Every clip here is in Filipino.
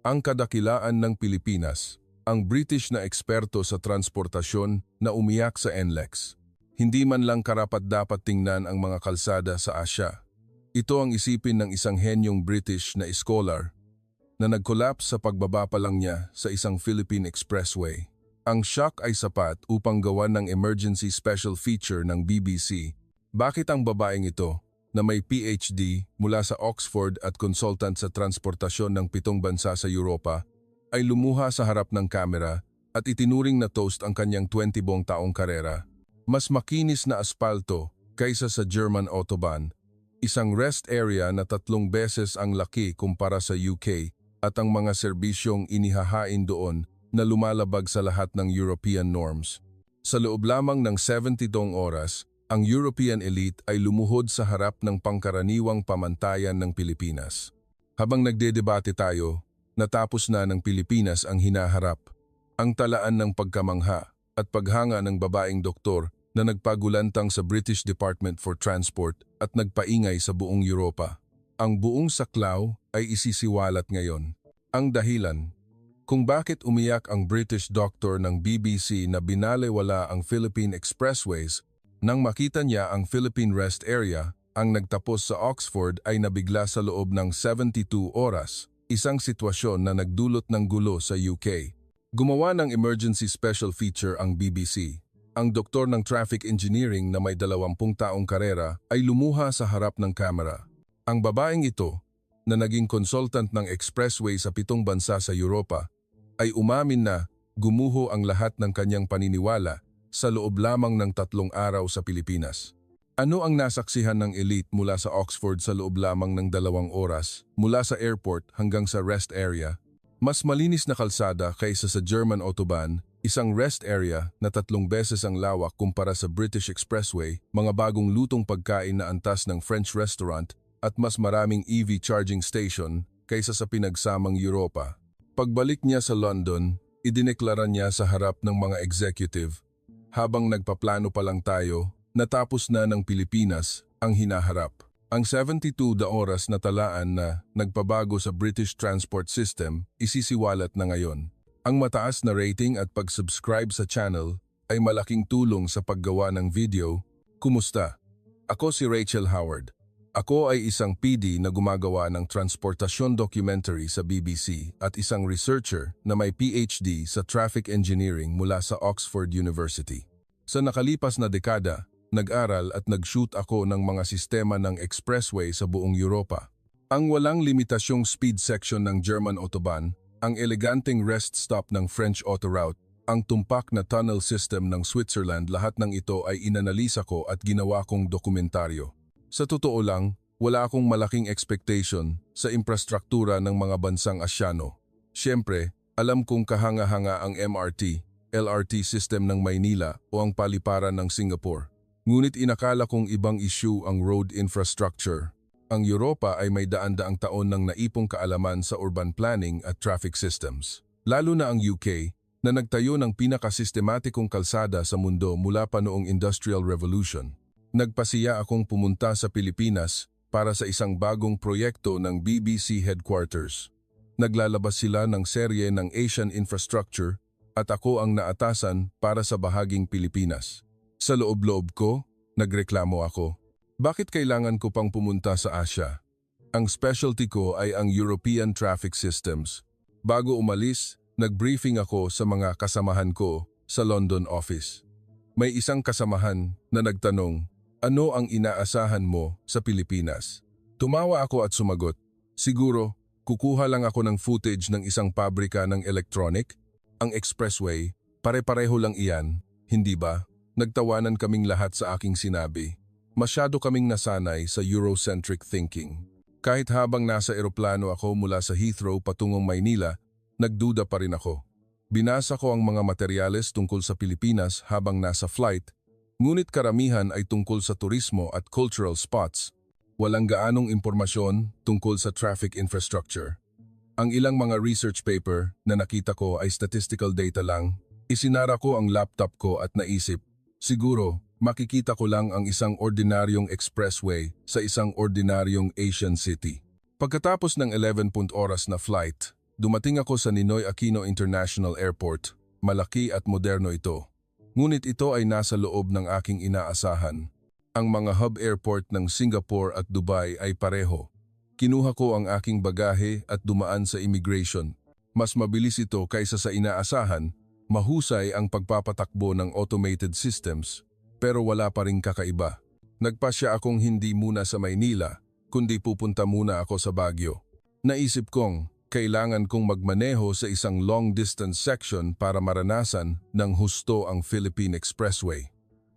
Ang kadakilaan ng Pilipinas, ang British na eksperto sa transportasyon na umiyak sa NLEX. Hindi man lang karapat-dapat tingnan ang mga kalsada sa Asya. Ito ang isipin ng isang henyong British na scholar na nag-collapse sa pagbaba pa lang niya sa isang Philippine expressway. Ang shock ay sapat upang gawan ng emergency special feature ng BBC. Bakit ang babaeng ito, na may PhD mula sa Oxford at consultant sa transportasyon ng 7 bansa sa Europa, ay lumuha sa harap ng kamera at itinuring na toast ang kanyang 20 taong karera? Mas makinis na aspalto kaysa sa German Autobahn, isang rest area na 3 beses ang laki kumpara sa UK at ang mga serbisyong inihahain doon na lumalabag sa lahat ng European norms. Sa loob lamang ng 72 oras, ang European elite ay lumuhod sa harap ng pangkaraniwang pamantayan ng Pilipinas. Habang nagdedebate tayo, natapos na ng Pilipinas ang hinaharap, ang talaan ng pagkamangha at paghanga ng babaeng doktor na nagpagulantang sa British Department for Transport at nagpaingay sa buong Europa. Ang buong saklaw ay isisiwalat ngayon. Ang dahilan kung bakit umiyak ang British doctor ng BBC na binalewala ang Philippine expressways nang makita niya ang Philippine Rest Area, ang nagtapos sa Oxford ay nabigla sa loob ng 72 oras, isang sitwasyon na nagdulot ng gulo sa UK. Gumawa ng emergency special feature ang BBC. Ang doktor ng traffic engineering na may 20 taong karera ay lumuha sa harap ng kamera. Ang babaeng ito, na naging consultant ng expressway sa 7 bansa sa Europa, ay umamin na gumuho ang lahat ng kanyang paniniwala sa loob lamang ng 3 araw sa Pilipinas. Ano ang nasaksihan ng elite mula sa Oxford sa loob lamang ng 2 oras, mula sa airport hanggang sa rest area? Mas malinis na kalsada kaysa sa German Autobahn, isang rest area na 3 beses ang lawak kumpara sa British Expressway, mga bagong lutong pagkain na antas ng French restaurant at mas maraming EV charging station kaysa sa pinagsamang Europa. Pagbalik niya sa London, idineklara niya sa harap ng mga executive, habang nagpaplano pa lang tayo, natapos na ng Pilipinas ang hinaharap. Ang 72 na oras na talaan na nagpabago sa British transport system, isisiwalat na ngayon. Ang mataas na rating at pag-subscribe sa channel ay malaking tulong sa paggawa ng video. Kumusta? Ako si Rachel Howard. Ako ay isang PD na gumagawa ng transportasyon documentary sa BBC at isang researcher na may PhD sa traffic engineering mula sa Oxford University. Sa nakalipas na dekada, nag-aral at nag-shoot ako ng mga sistema ng expressway sa buong Europa. Ang walang limitasyong speed section ng German Autobahn, ang eleganteng rest stop ng French Autoroute, ang tumpak na tunnel system ng Switzerland, lahat ng ito ay inanalisa ko at ginawa kong dokumentaryo. Sa totoo lang, wala akong malaking expectation sa infrastruktura ng mga bansang Asyano. Siyempre, alam kong kahanga-hanga ang MRT, LRT system ng Maynila o ang paliparan ng Singapore. Ngunit inakala kong ibang issue ang road infrastructure. Ang Europa ay may daan-daang taon ng naipong kaalaman sa urban planning at traffic systems. Lalo na ang UK, na nagtayo ng pinakasistematikong kalsada sa mundo mula pa noong Industrial Revolution. Nagpasiya akong pumunta sa Pilipinas para sa isang bagong proyekto ng BBC headquarters. Naglalabas sila ng serye ng Asian Infrastructure at ako ang naatasan para sa bahaging Pilipinas. Sa loob-loob ko, nagreklamo ako. Bakit kailangan ko pang pumunta sa Asia? Ang specialty ko ay ang European traffic systems. Bago umalis, nag-briefing ako sa mga kasamahan ko sa London office. May isang kasamahan na nagtanong, ano ang inaasahan mo sa Pilipinas? Tumawa ako at sumagot, siguro, kukuha lang ako ng footage ng isang pabrika ng electronic. Ang expressway, pare-pareho lang iyan, hindi ba? Nagtawanan kaming lahat sa aking sinabi. Masyado kaming nasanay sa Eurocentric thinking. Kahit habang nasa eroplano ako mula sa Heathrow patungong Maynila, nagduda pa rin ako. Binasa ko ang mga materyales tungkol sa Pilipinas habang nasa flight, ngunit karamihan ay tungkol sa turismo at cultural spots. Walang gaanong impormasyon tungkol sa traffic infrastructure. Ang ilang mga research paper na nakita ko ay statistical data lang. Isinara ko ang laptop ko at naisip, siguro, makikita ko lang ang isang ordinaryong expressway sa isang ordinaryong Asian city. Pagkatapos ng 11 oras na flight, Dumating ako sa Ninoy Aquino International Airport. Malaki at moderno ito. Ngunit ito ay nasa loob ng aking inaasahan. Ang mga hub airport ng Singapore at Dubai ay pareho. Kinuha ko ang aking bagahe at dumaan sa immigration. Mas mabilis ito kaysa sa inaasahan. Mahusay ang pagpapatakbo ng automated systems, pero wala pa ring kakaiba. Nagpasya akong hindi muna sa Maynila, kundi pupunta muna ako sa Baguio. Naisip kong, kailangan kong magmaneho sa isang long-distance section para maranasan ng husto ang Philippine Expressway.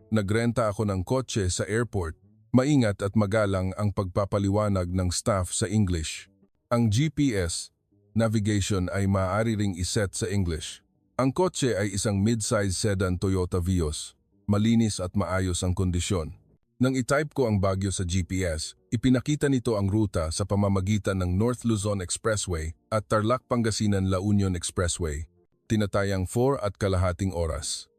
Nagrenta ako ng kotse sa airport. Maingat at magalang ang pagpapaliwanag ng staff sa English. Ang GPS navigation ay maaari ring iset sa English. Ang kotse ay isang mid-size sedan Toyota Vios. Malinis at maayos ang kondisyon. Nang itype ko ang Baguio sa GPS, ipinakita nito ang ruta sa pamamagitan ng North Luzon Expressway at Tarlac Pangasinan La Union Expressway. Tinatayang 4.5 oras.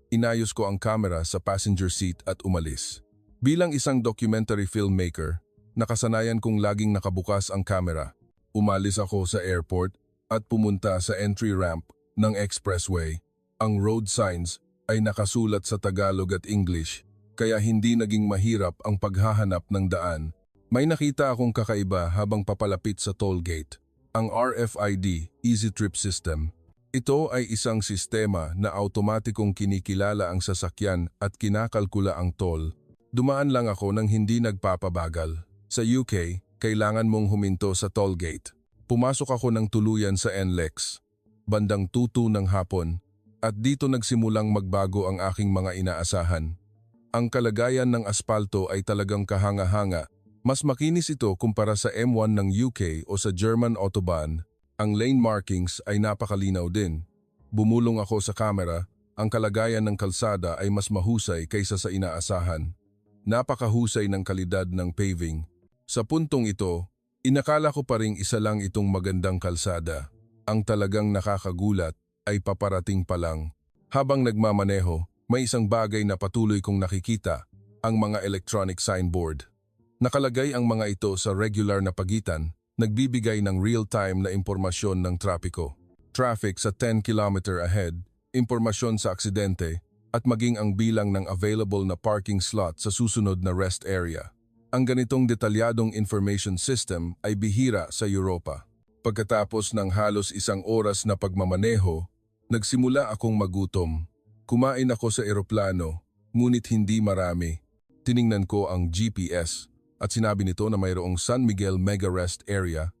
Inayos ko ang camera sa passenger seat at umalis. Bilang isang documentary filmmaker, nakasanayan kong laging nakabukas ang camera. Umalis ako sa airport at pumunta sa entry ramp ng expressway. Ang road signs ay nakasulat sa Tagalog at English, kaya hindi naging mahirap ang paghahanap ng daan. May nakita akong kakaiba habang papalapit sa toll gate. Ang RFID Easy Trip System. Ito ay isang sistema na automatikong kinikilala ang sasakyan at kinakalkula ang toll. Dumaan lang ako nang hindi nagpapabagal. Sa UK, kailangan mong huminto sa toll gate. Pumasok ako ng tuluyan sa NLEX. Bandang 2:00 ng hapon, at dito nagsimulang magbago ang aking mga inaasahan. Ang kalagayan ng aspalto ay talagang kahanga-hanga. Mas makinis ito kumpara sa M1 ng UK o sa German Autobahn. Ang lane markings ay napakalinaw din. Bumulong ako sa camera, ang kalagayan ng kalsada ay mas mahusay kaysa sa inaasahan. Napakahusay ng kalidad ng paving. Sa puntong ito, inakala ko pa ring isa lang itong magandang kalsada. Ang talagang nakakagulat ay paparating pa lang. Habang nagmamaneho, may isang bagay na patuloy kong nakikita, ang mga electronic signboard. Nakalagay ang mga ito sa regular na pagitan, nagbibigay ng real-time na impormasyon ng trapiko. Traffic sa 10 km ahead, impormasyon sa aksidente, at maging ang bilang ng available na parking slot sa susunod na rest area. Ang ganitong detalyadong information system ay bihira sa Europa. Pagkatapos ng halos 1 oras na pagmamaneho, nagsimula akong magutom. Kumain ako sa eroplano, ngunit hindi marami. Tiningnan ko ang GPS at sinabi nito na mayroong San Miguel Mega Rest Area,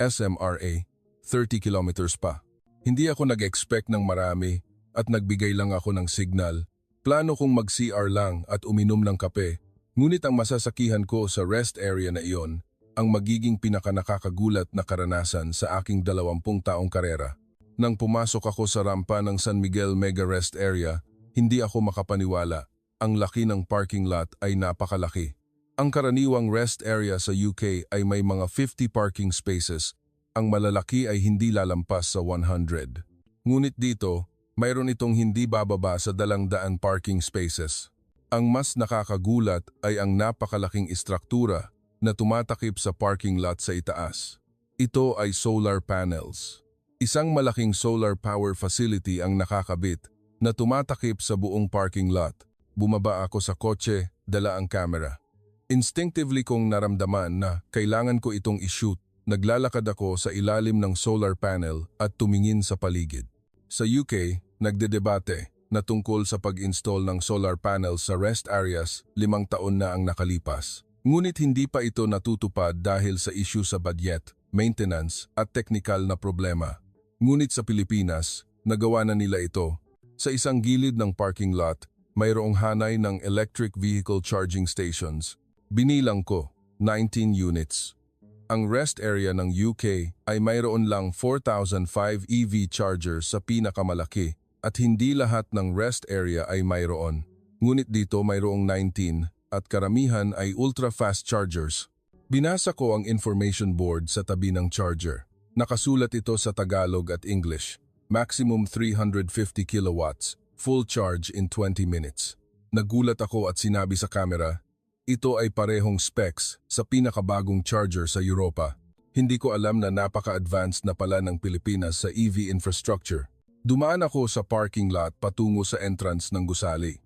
SMRA, 30 kilometers pa. Hindi ako nag-expect ng marami at nagbigay lang ako ng signal. Plano kong mag-CR lang at uminom ng kape. Ngunit ang masasakihan ko sa rest area na iyon, ang magiging pinakanakakagulat na karanasan sa aking 20 taong karera. Nang pumasok ako sa rampa ng San Miguel Mega Rest Area, hindi ako makapaniwala. Ang laki ng parking lot ay napakalaki. Ang karaniwang rest area sa UK ay may mga 50 parking spaces. Ang malalaki ay hindi lalampas sa 100. Ngunit dito, mayroon itong hindi bababa sa 200 parking spaces. Ang mas nakakagulat ay ang napakalaking istruktura na tumatakip sa parking lot sa itaas. Ito ay solar panels. Isang malaking solar power facility ang nakakabit na tumatakip sa buong parking lot. Bumaba ako sa kotse, dala ang camera. Instinctively kong naramdaman na kailangan ko itong i-shoot. Naglalakad ako sa ilalim ng solar panel at tumingin sa paligid. Sa UK, nagdedebate na tungkol sa pag-install ng solar panels sa rest areas 5 taon na ang nakalipas. Ngunit hindi pa ito natutupad dahil sa issue sa budget, maintenance at technical na problema. Ngunit sa Pilipinas, nagawa na nila ito. Sa isang gilid ng parking lot, mayroong hanay ng electric vehicle charging stations. Binilang ko, 19 units. Ang rest area ng UK ay mayroon lang 4,005 EV chargers sa pinakamalaki at hindi lahat ng rest area ay mayroon. Ngunit dito mayroong 19 at karamihan ay ultra-fast chargers. Binasa ko ang information board sa tabi ng charger. Nakasulat ito sa Tagalog at English. Maximum 350 kilowatts, full charge in 20 minutes. Nagulat ako at sinabi sa camera, ito ay parehong specs sa pinakabagong charger sa Europa. Hindi ko alam na napaka-advanced na pala ng Pilipinas sa EV infrastructure. Dumaan ako sa parking lot patungo sa entrance ng gusali.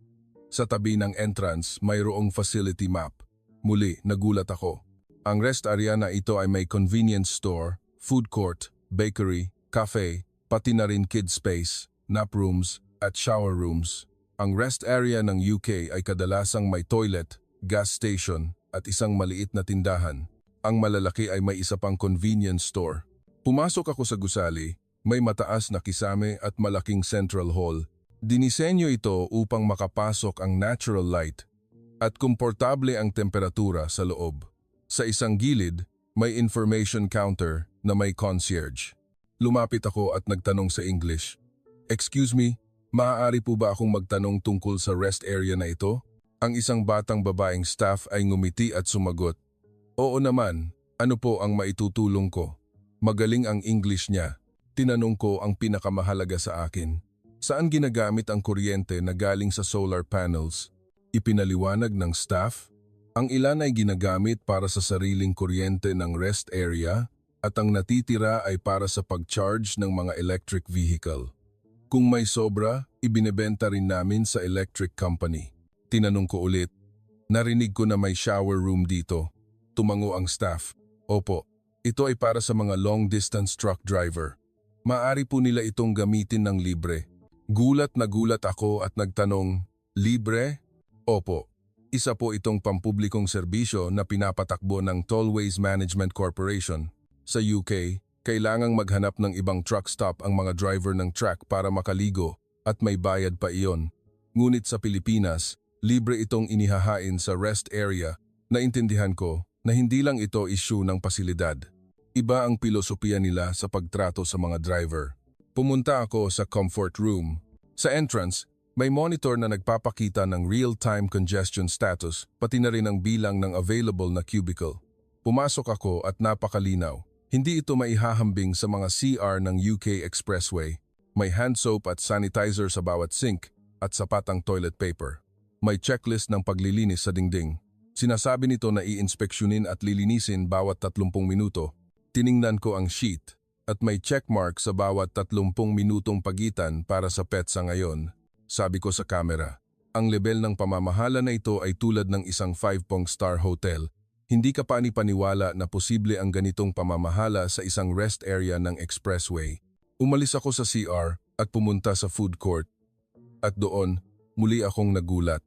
Sa tabi ng entrance, mayroong facility map. Muli, nagulat ako. Ang rest area na ito ay may convenience store, food court, bakery, cafe, pati na rin kid space, nap rooms, at shower rooms. Ang rest area ng UK ay kadalasang may toilet, gas station, at isang maliit na tindahan. Ang malalaki ay may isa pang convenience store. Pumasok ako sa gusali, may mataas na kisame at malaking central hall. Dinisenyo ito upang makapasok ang natural light at komportable ang temperatura sa loob. Sa isang gilid, may information counter na may concierge. Lumapit ako at nagtanong sa English. "Excuse me, maaari po ba akong magtanong tungkol sa rest area na ito?" Ang isang batang babaeng staff ay ngumiti at sumagot. "Oo naman, ano po ang maitutulong ko?" Magaling ang English niya. Tinanong ko ang pinakamahalaga sa akin. Saan ginagamit ang kuryente na galing sa solar panels? Ipinaliwanag ng staff. Ang ilan ay ginagamit para sa sariling kuryente ng rest area at ang natitira ay para sa pag-charge ng mga electric vehicle. Kung may sobra, ibinebenta rin namin sa electric company. Tinanong ko ulit. Narinig ko na may shower room dito. Tumango ang staff. Opo, ito ay para sa mga long-distance truck driver. Maaari po nila itong gamitin ng libre. Gulat na gulat ako at nagtanong, libre? Opo. Isa po itong pampublikong serbisyo na pinapatakbo ng Tollways Management Corporation. Sa UK, kailangang maghanap ng ibang truck stop ang mga driver ng truck para makaligo at may bayad pa iyon. Ngunit sa Pilipinas, libre itong inihahain sa rest area. Naintindihan ko na hindi lang ito issue ng pasilidad. Iba ang pilosopiya nila sa pagtrato sa mga driver. Pumunta ako sa comfort room. Sa entrance, may monitor na nagpapakita ng real-time congestion status pati na rin ang bilang ng available na cubicle. Pumasok ako at napakalinaw. Hindi ito maihahambing sa mga CR ng UK Expressway. May hand soap at sanitizer sa bawat sink at sapat ang toilet paper. May checklist ng paglilinis sa dingding. Sinasabi nito na i-inspeksyonin at lilinisin bawat 30 minuto. Tiningnan ko ang sheet at may checkmark sa bawat 30 minutong pagitan para sa petsa ngayon. Sabi ko sa camera, ang level ng pamamahala na ito ay tulad ng isang 5-star hotel. Hindi ka panipaniwala na posible ang ganitong pamamahala sa isang rest area ng expressway. Umalis ako sa CR at pumunta sa food court. At doon, muli akong nagulat.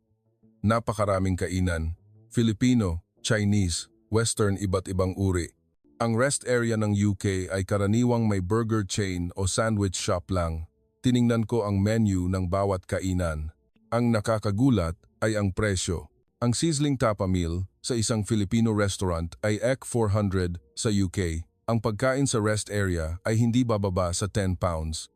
Napakaraming kainan, Filipino, Chinese, Western iba't ibang uri. Ang rest area ng UK ay karaniwang may burger chain o sandwich shop lang. Tiningnan ko ang menu ng bawat kainan. Ang nakakagulat ay ang presyo. Ang sizzling tapa meal sa isang Filipino restaurant ay £400 sa UK. Ang pagkain sa rest area ay hindi bababa sa £10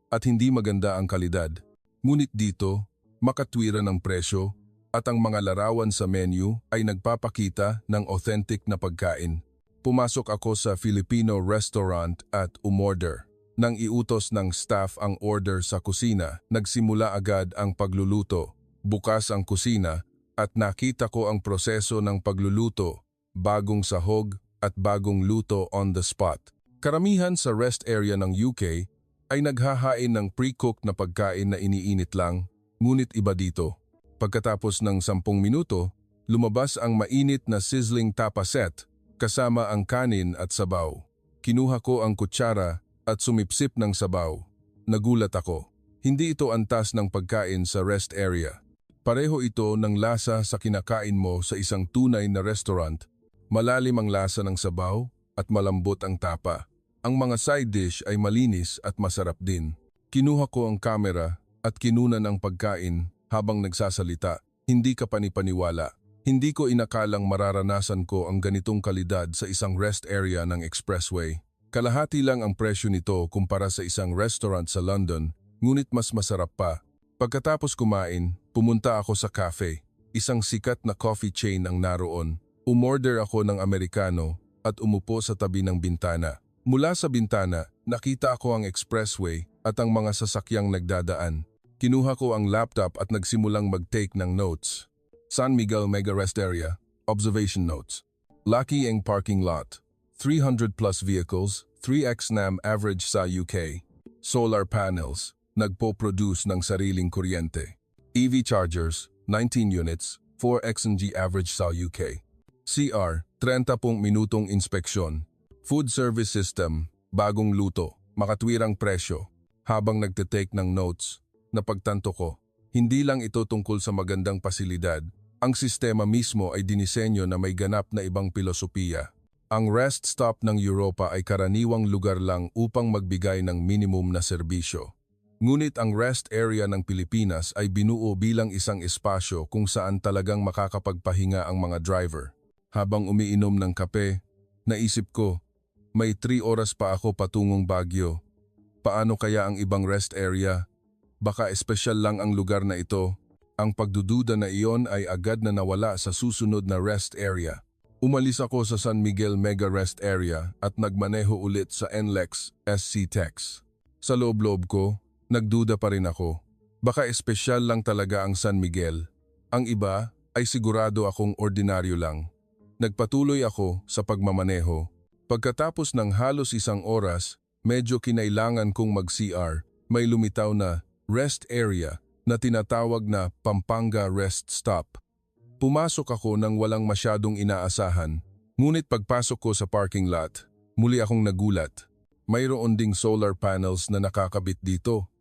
at hindi maganda ang kalidad. Ngunit dito, makatwiran ang presyo at ang mga larawan sa menu ay nagpapakita ng authentic na pagkain. Pumasok ako sa Filipino restaurant at umorder. Nang iutos ng staff ang order sa kusina, nagsimula agad ang pagluluto. Bukas ang kusina at nakita ko ang proseso ng pagluluto, bagong sahog at bagong luto on the spot. Karamihan sa rest area ng UK ay naghahain ng pre-cooked na pagkain na iniinit lang, ngunit iba dito. Pagkatapos ng 10 minuto, lumabas ang mainit na sizzling tapa set kasama ang kanin at sabaw. Kinuha ko ang kutsara at sumipsip ng sabaw. Nagulat ako. Hindi ito antas ng pagkain sa rest area. Pareho ito ng lasa sa kinakain mo sa isang tunay na restaurant. Malalim ang lasa ng sabaw at malambot ang tapa. Ang mga side dish ay malinis at masarap din. Kinuha ko ang kamera at kinunan ang pagkain habang nagsasalita. Hindi ka panipaniwala. Hindi ko inakalang mararanasan ko ang ganitong kalidad sa isang rest area ng expressway. Kalahati lang ang presyo nito kumpara sa isang restaurant sa London, ngunit mas masarap pa. Pagkatapos kumain, pumunta ako sa cafe. Isang sikat na coffee chain ang naroon. Umorder ako ng Amerikano at umupo sa tabi ng bintana. Mula sa bintana, nakita ko ang expressway at ang mga sasakyang nagdadaan. Kinuha ko ang laptop at nagsimulang mag-take ng notes. San Miguel Mega Rest Area, Observation Notes. Lucky Eng Parking Lot, 300 plus vehicles, 3x NAM average sa UK. Solar panels, nagpo-produce ng sariling kuryente. EV chargers, 19 units, 4x NG average sa UK. CR, 30 minutong inspeksyon. Food service system, bagong luto, makatwirang presyo. Habang nagte-take ng notes, napagtanto ko, hindi lang ito tungkol sa magandang pasilidad. Ang sistema mismo ay dinisenyo na may ganap na ibang pilosopiya. Ang rest stop ng Europa ay karaniwang lugar lang upang magbigay ng minimum na serbisyo. Ngunit ang rest area ng Pilipinas ay binuo bilang isang espasyo kung saan talagang makakapagpahinga ang mga driver. Habang umiinom ng kape, naisip ko, may 3 oras pa ako patungong Baguio. Paano kaya ang ibang rest area? Baka espesyal lang ang lugar na ito. Ang pagdududa na iyon ay agad na nawala sa susunod na rest area. Umalis ako sa San Miguel Mega Rest Area at nagmaneho ulit sa NLEX SC Tex. Sa loob-loob ko, nagduda pa rin ako. Baka espesyal lang talaga ang San Miguel. Ang iba ay sigurado akong ordinaryo lang. Nagpatuloy ako sa pagmamaneho. Pagkatapos ng halos 1 oras, medyo kinailangan kong mag-CR. May lumitaw na rest area na tinatawag na Pampanga Rest Stop. Pumasok ako nang walang masyadong inaasahan. Ngunit pagpasok ko sa parking lot, muli akong nagulat. Mayroon ding solar panels na nakakabit dito.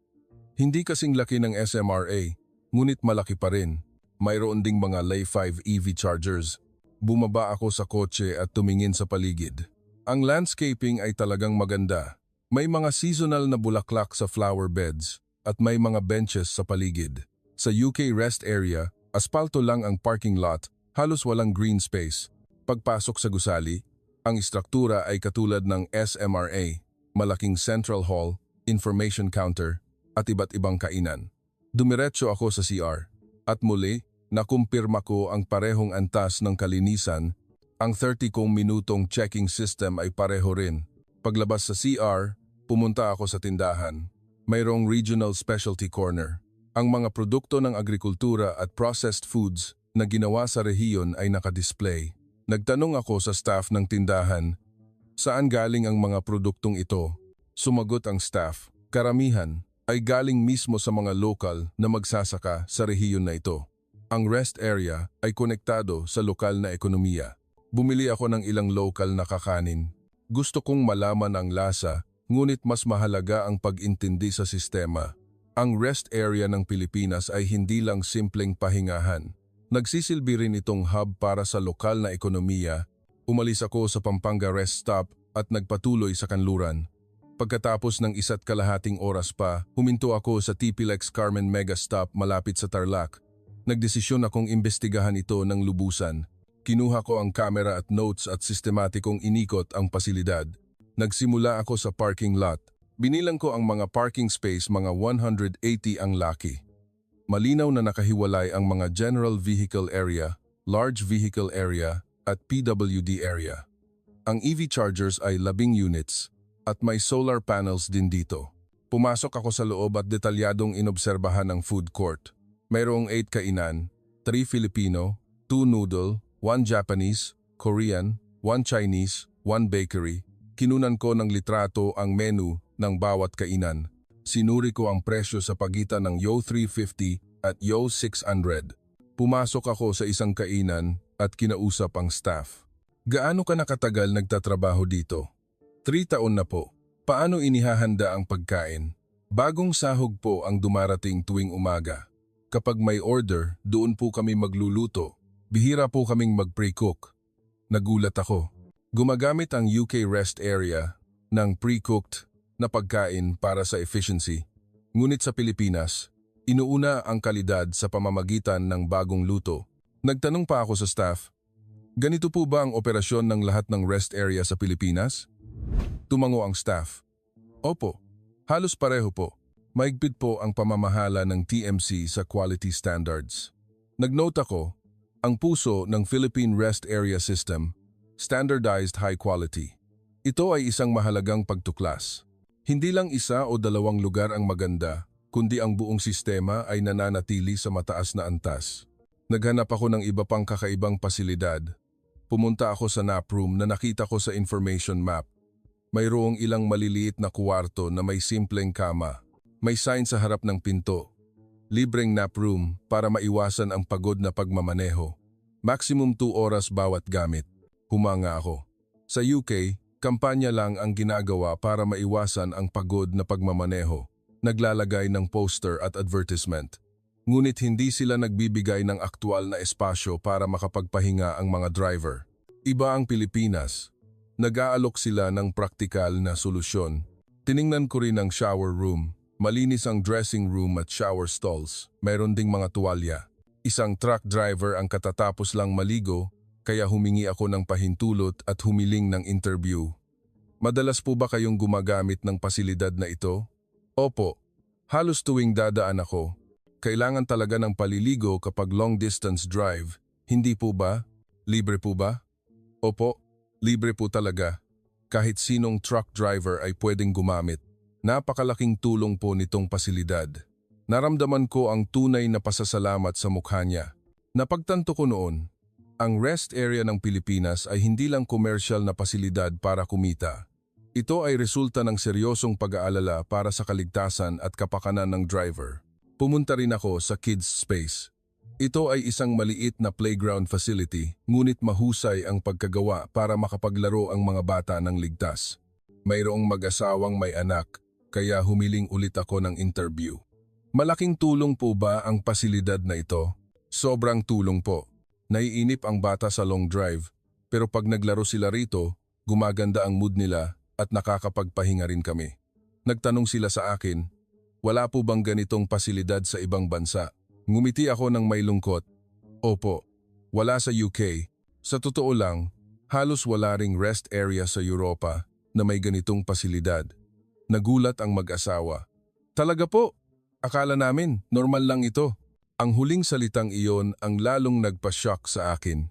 Hindi kasing laki ng SMRA, ngunit malaki pa rin. Mayroon ding mga Lay 5 EV chargers. Bumaba ako sa kotse at tumingin sa paligid. Ang landscaping ay talagang maganda. May mga seasonal na bulaklak sa flower beds at may mga benches sa paligid. Sa UK rest area, aspalto lang ang parking lot, halos walang green space. Pagpasok sa gusali, ang istruktura ay katulad ng SMRA, malaking central hall, information counter, at iba't ibang kainan. Dumiretso ako sa CR, at muli, nakumpirma ko ang parehong antas ng kalinisan. Ang 30 kong minutong checking system ay pareho rin. Paglabas sa CR, pumunta ako sa tindahan. Mayroong regional specialty corner. Ang mga produkto ng agrikultura at processed foods na ginawa sa rehiyon ay nakadisplay. Nagtanong ako sa staff ng tindahan, saan galing ang mga produktong ito? Sumagot ang staff, karamihan ay galing mismo sa mga lokal na magsasaka sa rehiyon na ito. Ang rest area ay konektado sa lokal na ekonomiya. Bumili ako ng ilang lokal na kakanin. Gusto kong malaman ang lasa, ngunit mas mahalaga ang pag-intindi sa sistema. Ang rest area ng Pilipinas ay hindi lang simpleng pahingahan. Nagsisilbi rin itong hub para sa lokal na ekonomiya. Umalis ako sa Pampanga Rest Stop at nagpatuloy sa kanluran. Pagkatapos ng 1.5 oras pa, huminto ako sa TPLEX Carmen Mega Stop malapit sa Tarlac. Nagdesisyon akong imbestigahan ito ng lubusan. Kinuha ko ang kamera at notes at sistematikong inikot ang pasilidad. Nagsimula ako sa parking lot. Binilang ko ang mga parking space, mga 180 ang laki. Malinaw na nakahiwalay ang mga general vehicle area, large vehicle area at PWD area. Ang EV chargers ay 10 units at may solar panels din dito. Pumasok ako sa loob at detalyadong inobserbahan ang food court. Mayroong 8 kainan, 3 Filipino, 2 noodle, 1 Japanese, Korean, 1 Chinese, 1 bakery. Kinunan ko ng litrato ang menu ng bawat kainan. Sinuri ko ang presyo sa pagitan ng Yo 350 at Yo 600. Pumasok ako sa isang kainan at kinausap ang staff. Gaano ka nakatagal nagtatrabaho dito? 3 taon na po. Paano inihahanda ang pagkain? Bagong sahog po ang dumarating tuwing umaga. Kapag may order, doon po kami magluluto. Bihira po kaming mag-pre-cook. Nagulat ako. Gumagamit ang UK rest area ng pre-cooked na pagkain para sa efficiency. Ngunit sa Pilipinas, inuuna ang kalidad sa pamamagitan ng bagong luto. Nagtanong pa ako sa staff, ganito po ba ang operasyon ng lahat ng rest area sa Pilipinas? Tumango ang staff. Opo, halos pareho po. Maigpit po ang pamamahala ng TMC sa quality standards. Nag-note ako, ang puso ng Philippine Rest Area System, standardized high quality. Ito ay isang mahalagang pagtuklas. Hindi lang 1 o 2 lugar ang maganda, kundi ang buong sistema ay nananatili sa mataas na antas. Naghanap ako ng iba pang kakaibang pasilidad. pumunta ako sa nap room na nakita ko sa information map. Mayroong ilang maliliit na kuwarto na may simpleng kama. May sign sa harap ng pinto. Libreng nap room para maiwasan ang pagod na pagmamaneho. Maximum 2 oras bawat gamit. Humanga ako. Sa UK, kampanya lang ang ginagawa para maiwasan ang pagod na pagmamaneho. Naglalagay ng poster at advertisement. Ngunit hindi sila nagbibigay ng aktwal na espasyo para makapagpahinga ang mga driver. Iba ang Pilipinas. Nag-aalok sila ng praktikal na solusyon. Tiningnan ko rin ang shower room. Malinis ang dressing room at shower stalls. Mayroon ding mga tuwalya. Isang truck driver ang katatapos lang maligo, kaya humingi ako ng pahintulot at humiling ng interview. Madalas po ba kayong gumagamit ng pasilidad na ito? Opo. Halos tuwing dadaan ako. Kailangan talaga ng paliligo kapag long distance drive. Hindi po ba? Libre po ba? Opo. Libre po talaga. Kahit sinong truck driver ay pwedeng gumamit. Napakalaking tulong po nitong pasilidad. Naramdaman ko ang tunay na pasasalamat sa mukha niya. Napagtanto ko noon, ang rest area ng Pilipinas ay hindi lang komersyal na pasilidad para kumita. Ito ay resulta ng seryosong pag-aalala para sa kaligtasan at kapakanan ng driver. Pumunta rin ako sa kids space. Ito ay isang maliit na playground facility, ngunit mahusay ang pagkagawa para makapaglaro ang mga bata ng ligtas. Mayroong mag-asawang may anak, kaya humiling ulit ako ng interview. Malaking tulong po ba ang pasilidad na ito? Sobrang tulong po. Naiinip ang bata sa long drive, pero pag naglaro sila rito, gumaganda ang mood nila at nakakapagpahinga rin kami. Nagtanong sila sa akin, wala po bang ganitong pasilidad sa ibang bansa? Ngumiti ako ng may lungkot. Opo, wala sa UK. Sa totoo lang, halos wala ring rest area sa Europa na may ganitong pasilidad. Nagulat ang mag-asawa. Talaga po? Akala namin, normal lang ito. Ang huling salitang iyon ang lalong nagpa-shock sa akin.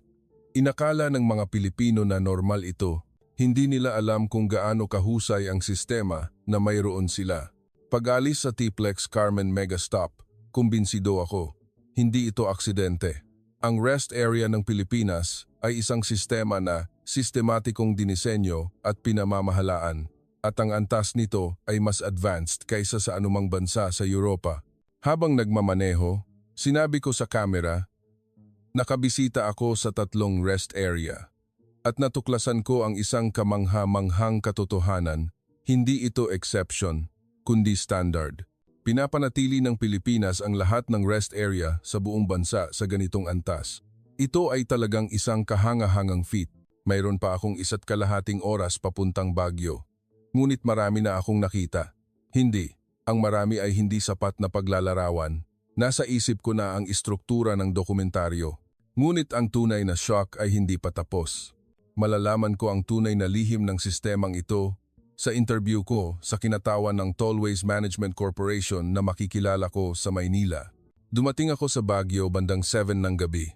Inakala ng mga Pilipino na normal ito. Hindi nila alam kung gaano kahusay ang sistema na mayroon sila. Pag-alis sa T-Plex Carmen Megastop, kumbinsido ako. Hindi ito aksidente. Ang rest area ng Pilipinas ay isang sistema na sistematikong dinisenyo at pinamamahalaan. At ang antas nito ay mas advanced kaysa sa anumang bansa sa Europa. Habang nagmamaneho, sinabi ko sa kamera, nakabisita ako sa 3 rest area. At natuklasan ko ang isang kamangha-manghang katotohanan, hindi ito exception, kundi standard. Pinapanatili ng Pilipinas ang lahat ng rest area sa buong bansa sa ganitong antas. Ito ay talagang isang kahanga-hangang feat. Mayroon pa akong 1.5 oras papuntang Baguio. Ngunit marami na akong nakita. Hindi, ang marami ay hindi sapat na paglalarawan. Nasa isip ko na ang istruktura ng dokumentaryo. Ngunit ang tunay na shock ay hindi pa tapos. Malalaman ko ang tunay na lihim ng sistemang ito sa interview ko sa kinatawan ng Tollways Management Corporation na makikilala ko sa Maynila. Dumating ako sa Baguio bandang 7 ng gabi.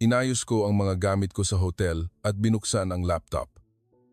Inayos ko ang mga gamit ko sa hotel at binuksan ang laptop.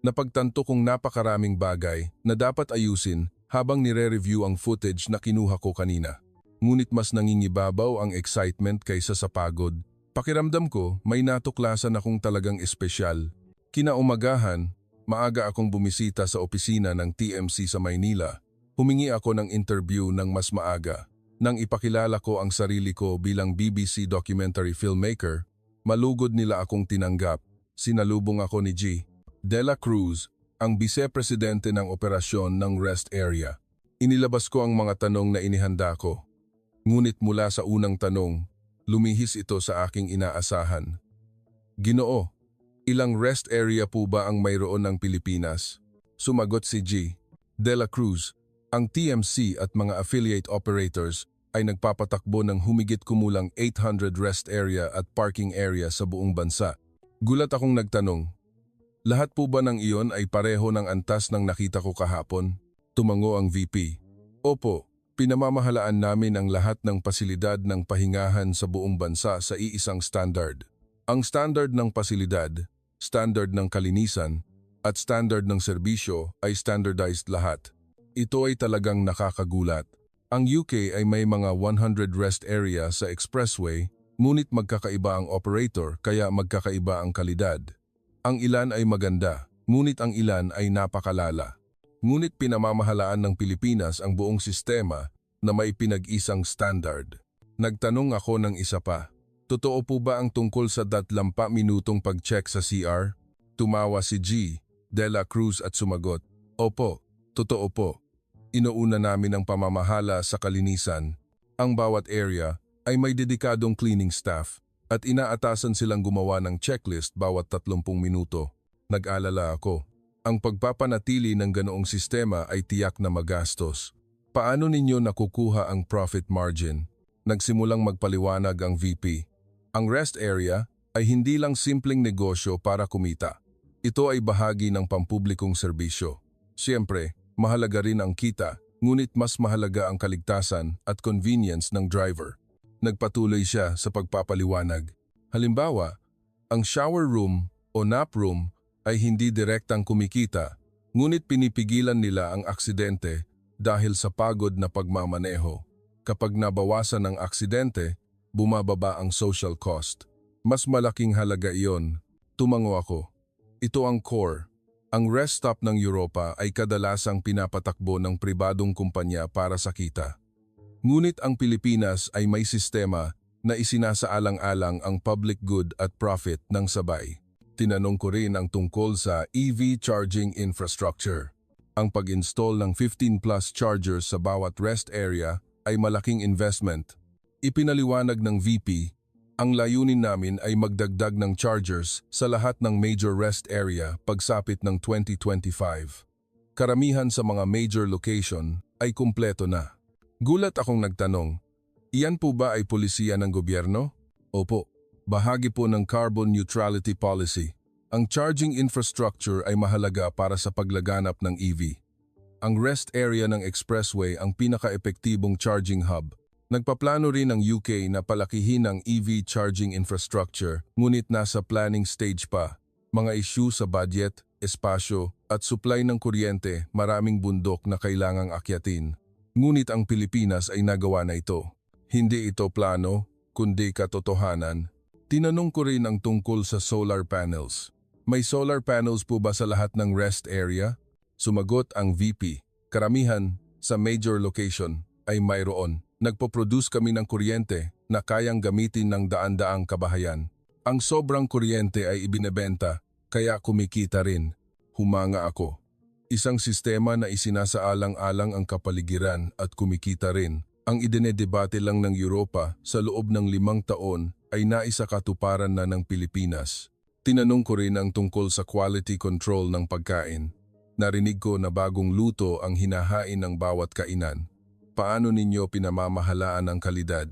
Napagtanto kong napakaraming bagay na dapat ayusin habang nire-review ang footage na kinuha ko kanina. Ngunit mas nangingibabaw ang excitement kaysa sa pagod. Pakiramdam ko may natuklasan akong talagang espesyal. Kinaumagahan, maaga akong bumisita sa opisina ng TMC sa Maynila. Humingi ako ng interview ng mas maaga. Nang ipakilala ko ang sarili ko bilang BBC documentary filmmaker, malugod nila akong tinanggap. Sinalubong ako ni G. Dela Cruz, ang Vice-Presidente ng Operasyon ng Rest Area. Inilabas ko ang mga tanong na inihanda ko. Ngunit mula sa unang tanong, lumihis ito sa aking inaasahan. Ginoo, ilang rest area po ba ang mayroon ng Pilipinas? Sumagot si G. Dela Cruz, ang TMC at mga affiliate operators ay nagpapatakbo ng humigit kumulang 800 rest area at parking area sa buong bansa. Gulat akong nagtanong, lahat po ba ng iyon ay pareho ng antas ng nakita ko kahapon? Tumango ang VP. Opo, pinamamahalaan namin ang lahat ng pasilidad ng pahingahan sa buong bansa sa iisang standard. Ang standard ng pasilidad, standard ng kalinisan, at standard ng serbisyo ay standardized lahat. Ito ay talagang nakakagulat. Ang UK ay may mga 100 rest area sa expressway, ngunit magkakaiba ang operator kaya magkakaiba ang kalidad. Ang ilan ay maganda, ngunit ang ilan ay napakalala. Ngunit pinamamahalaan ng Pilipinas ang buong sistema na may pinag-isang standard. Nagtanong ako ng isa pa, totoo po ba ang tungkol sa 20 minutong pag-check sa CR? Tumawa si G. De La Cruz at sumagot, opo, totoo po. Inuuna namin ang pamamahala sa kalinisan. Ang bawat area ay may dedikadong cleaning staff at inaatasan silang gumawa ng checklist bawat 30 minuto. Nag-alala ako. Ang pagpapanatili ng ganoong sistema ay tiyak na magastos. Paano ninyo nakukuha ang profit margin? Nagsimulang magpaliwanag ang VP. Ang rest area ay hindi lang simpleng negosyo para kumita. Ito ay bahagi ng pampublikong serbisyo. Siyempre, mahalaga rin ang kita, ngunit mas mahalaga ang kaligtasan at convenience ng driver. Nagpatuloy siya sa pagpapaliwanag. Halimbawa, ang shower room o nap room ay hindi direktang kumikita, ngunit pinipigilan nila ang aksidente dahil sa pagod na pagmamaneho. Kapag nabawasan ang aksidente, bumababa ang social cost. Mas malaking halaga iyon. Tumango ako. Ito ang core. Ang rest stop ng Europa ay kadalasang pinapatakbo ng pribadong kumpanya para sa kita. Ngunit ang Pilipinas ay may sistema na isinasaalang-alang ang public good at profit ng sabay. Tinanong ko rin ang tungkol sa EV charging infrastructure. Ang pag-install ng 15+ chargers sa bawat rest area ay malaking investment. Ipinaliwanag ng VP, ang layunin namin ay magdagdag ng chargers sa lahat ng major rest area pagsapit ng 2025. Karamihan sa mga major location ay kumpleto na. Gulat akong nagtanong, iyan po ba ay polisiya ng gobyerno? Opo, bahagi po ng carbon neutrality policy. Ang charging infrastructure ay mahalaga para sa paglaganap ng EV. Ang rest area ng expressway ang pinaka-epektibong charging hub. Nagpaplano rin ang UK na palakihin ang EV charging infrastructure, ngunit nasa planning stage pa. Mga issue sa budget, espasyo, at supply ng kuryente, maraming bundok na kailangang akyatin. Ngunit ang Pilipinas ay nagawa na ito. Hindi ito plano, kundi katotohanan. Tinanong ko rin ang tungkol sa solar panels. May solar panels po ba sa lahat ng rest area? Sumagot ang VP. Karamihan sa major location ay mayroon. Nagpo-produce kami ng kuryente na kayang gamitin ng daan-daang kabahayan. Ang sobrang kuryente ay ibinebenta, kaya kumikita rin. Humanga ako. Isang sistema na isinasaalang-alang ang kapaligiran at kumikita rin. Ang idinedebate lang ng Europa sa loob ng 5 taon ay naisakatuparan na ng Pilipinas. Tinanong ko rin ang tungkol sa quality control ng pagkain. Narinig ko na bagong luto ang hinahain ng bawat kainan. Paano ninyo pinamamahalaan ang kalidad?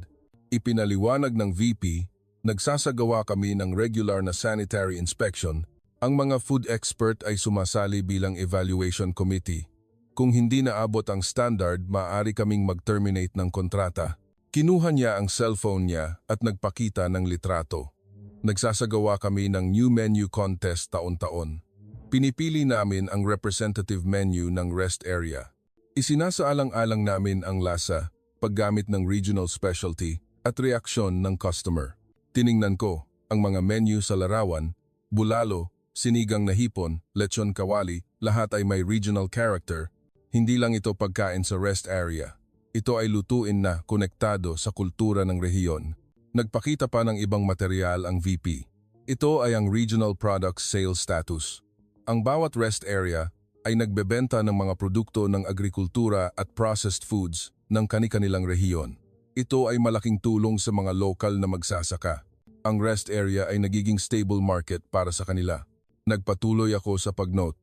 Ipinaliwanag ng VP, nagsasagawa kami ng regular na sanitary inspection. Ang mga food expert ay sumasali bilang evaluation committee. Kung hindi naabot ang standard, maaari kaming mag-terminate ng kontrata. Kinuha niya ang cellphone niya at nagpakita ng litrato. Nagsasagawa kami ng new menu contest taon-taon. Pinipili namin ang representative menu ng rest area. Isinasaalang-alang namin ang lasa, paggamit ng regional specialty at reaksyon ng customer. Tiningnan ko ang mga menu sa larawan, bulalo, sinigang na hipon, lechon kawali, lahat ay may regional character. Hindi lang ito pagkain sa rest area. Ito ay lutuin na konektado sa kultura ng rehiyon. Nagpakita pa ng ibang material ang VP. Ito ay ang Regional Products Sales Status. Ang bawat rest area ay nagbebenta ng mga produkto ng agrikultura at processed foods ng kani-kanilang rehiyon. Ito ay malaking tulong sa mga lokal na magsasaka. Ang rest area ay nagiging stable market para sa kanila. Nagpatuloy ako sa pag-note.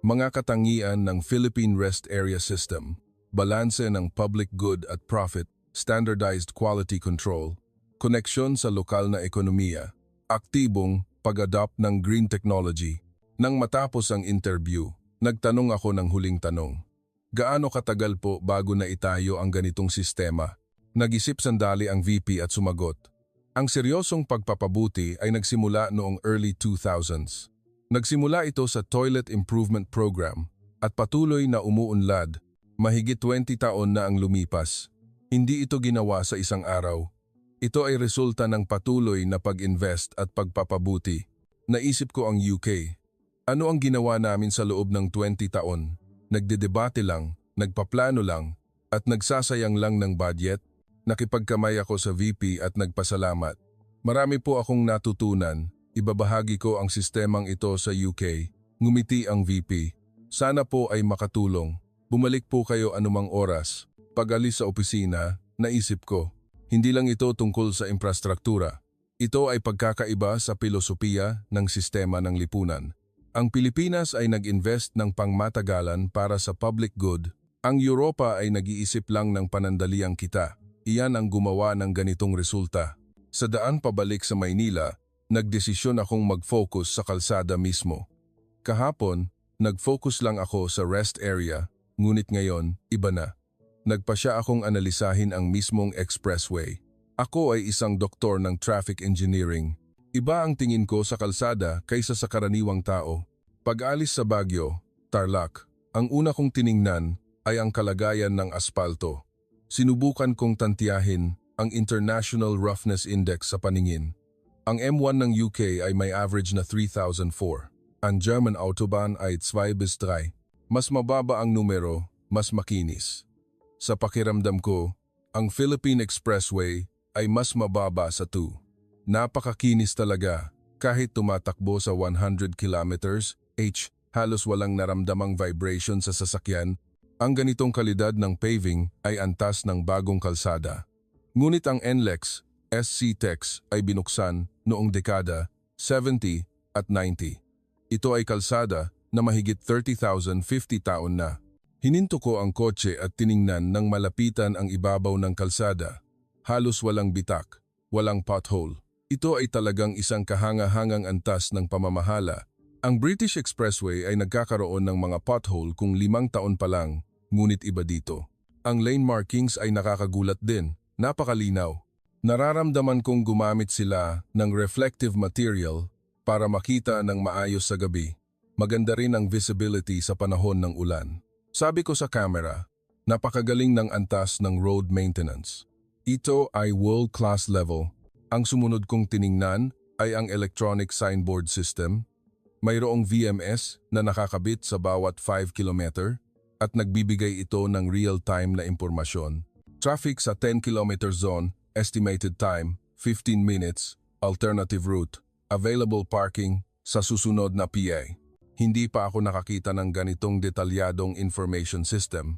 Mga katangian ng Philippine Rest Area System, balanse ng public good at profit, standardized quality control, koneksyon sa lokal na ekonomiya, aktibong pag-adopt ng green technology. Nang matapos ang interview, nagtanong ako ng huling tanong. Gaano katagal po bago na itayo ang ganitong sistema? Nag-isip sandali ang VP at sumagot. Ang seryosong pagpapabuti ay nagsimula noong early 2000s. Nagsimula ito sa Toilet Improvement Program at patuloy na umuunlad. Mahigit 20 taon na ang lumipas. Hindi ito ginawa sa isang araw. Ito ay resulta ng patuloy na pag-invest at pagpapabuti. Naisip ko ang UK. Ano ang ginawa namin sa loob ng 20 taon? Nagdedebate lang, nagpaplano lang, at nagsasayang lang ng budget. Nakipagkamay ako sa VP at nagpasalamat. Marami po akong natutunan. Ibabahagi ko ang sistemang ito sa UK. Ngumiti ang VP. Sana po ay makatulong. Bumalik po kayo anumang oras. Pag-alis sa opisina, naisip ko, hindi lang ito tungkol sa infrastruktura. Ito ay pagkakaiba sa filosofiya ng sistema ng lipunan. Ang Pilipinas ay nag-invest ng pangmatagalan para sa public good. Ang Europa ay nag-iisip lang ng panandaliang kita. Iyan ang gumawa ng ganitong resulta. Sa daan pabalik sa Maynila, nagdesisyon akong mag-focus sa kalsada mismo. Kahapon, nag-focus lang ako sa rest area, ngunit ngayon, iba na. Nagpasya akong analisahin ang mismong expressway. Ako ay isang doktor ng traffic engineering. Iba ang tingin ko sa kalsada kaysa sa karaniwang tao. Pag-alis sa Baguio, Tarlac, ang una kong tiningnan ay ang kalagayan ng aspalto. Sinubukan kong tantiyahin ang International Roughness Index sa paningin. Ang M1 ng UK ay may average na 3,004. Ang German Autobahn ay 2 bis 3. Mas mababa ang numero, mas makinis. Sa pakiramdam ko, ang Philippine Expressway ay mas mababa sa 2. Napakakinis talaga. Kahit tumatakbo sa 100 kilometers, halos walang naramdamang vibration sa sasakyan. Ang ganitong kalidad ng paving ay antas ng bagong kalsada. Ngunit ang NLEX, SC-TEX ay binuksan noong dekada 70 at 90. Ito ay kalsada na mahigit 30,050 taon na. Hininto ko ang kotse at tiningnan ng malapitan ang ibabaw ng kalsada. Halos walang bitak, walang pothole. Ito ay talagang isang kahanga-hangang antas ng pamamahala. Ang British Expressway ay nagkakaroon ng mga pothole kung 5 taon pa lang, ngunit iba dito. Ang lane markings ay nakakagulat din, napakalinaw. Nararamdaman kong gumamit sila ng reflective material para makita ng maayos sa gabi. Maganda rin ang visibility sa panahon ng ulan. Sabi ko sa camera, napakagaling ng antas ng road maintenance. Ito ay world-class level. Ang sumunod kong tiningnan ay ang electronic signboard system. Mayroong VMS na nakakabit sa bawat 5 kilometer at nagbibigay ito ng real-time na impormasyon. Traffic sa 10 kilometer zone, estimated time, 15 minutes, alternative route, available parking sa susunod na PA. Hindi pa ako nakakita ng ganitong detalyadong information system.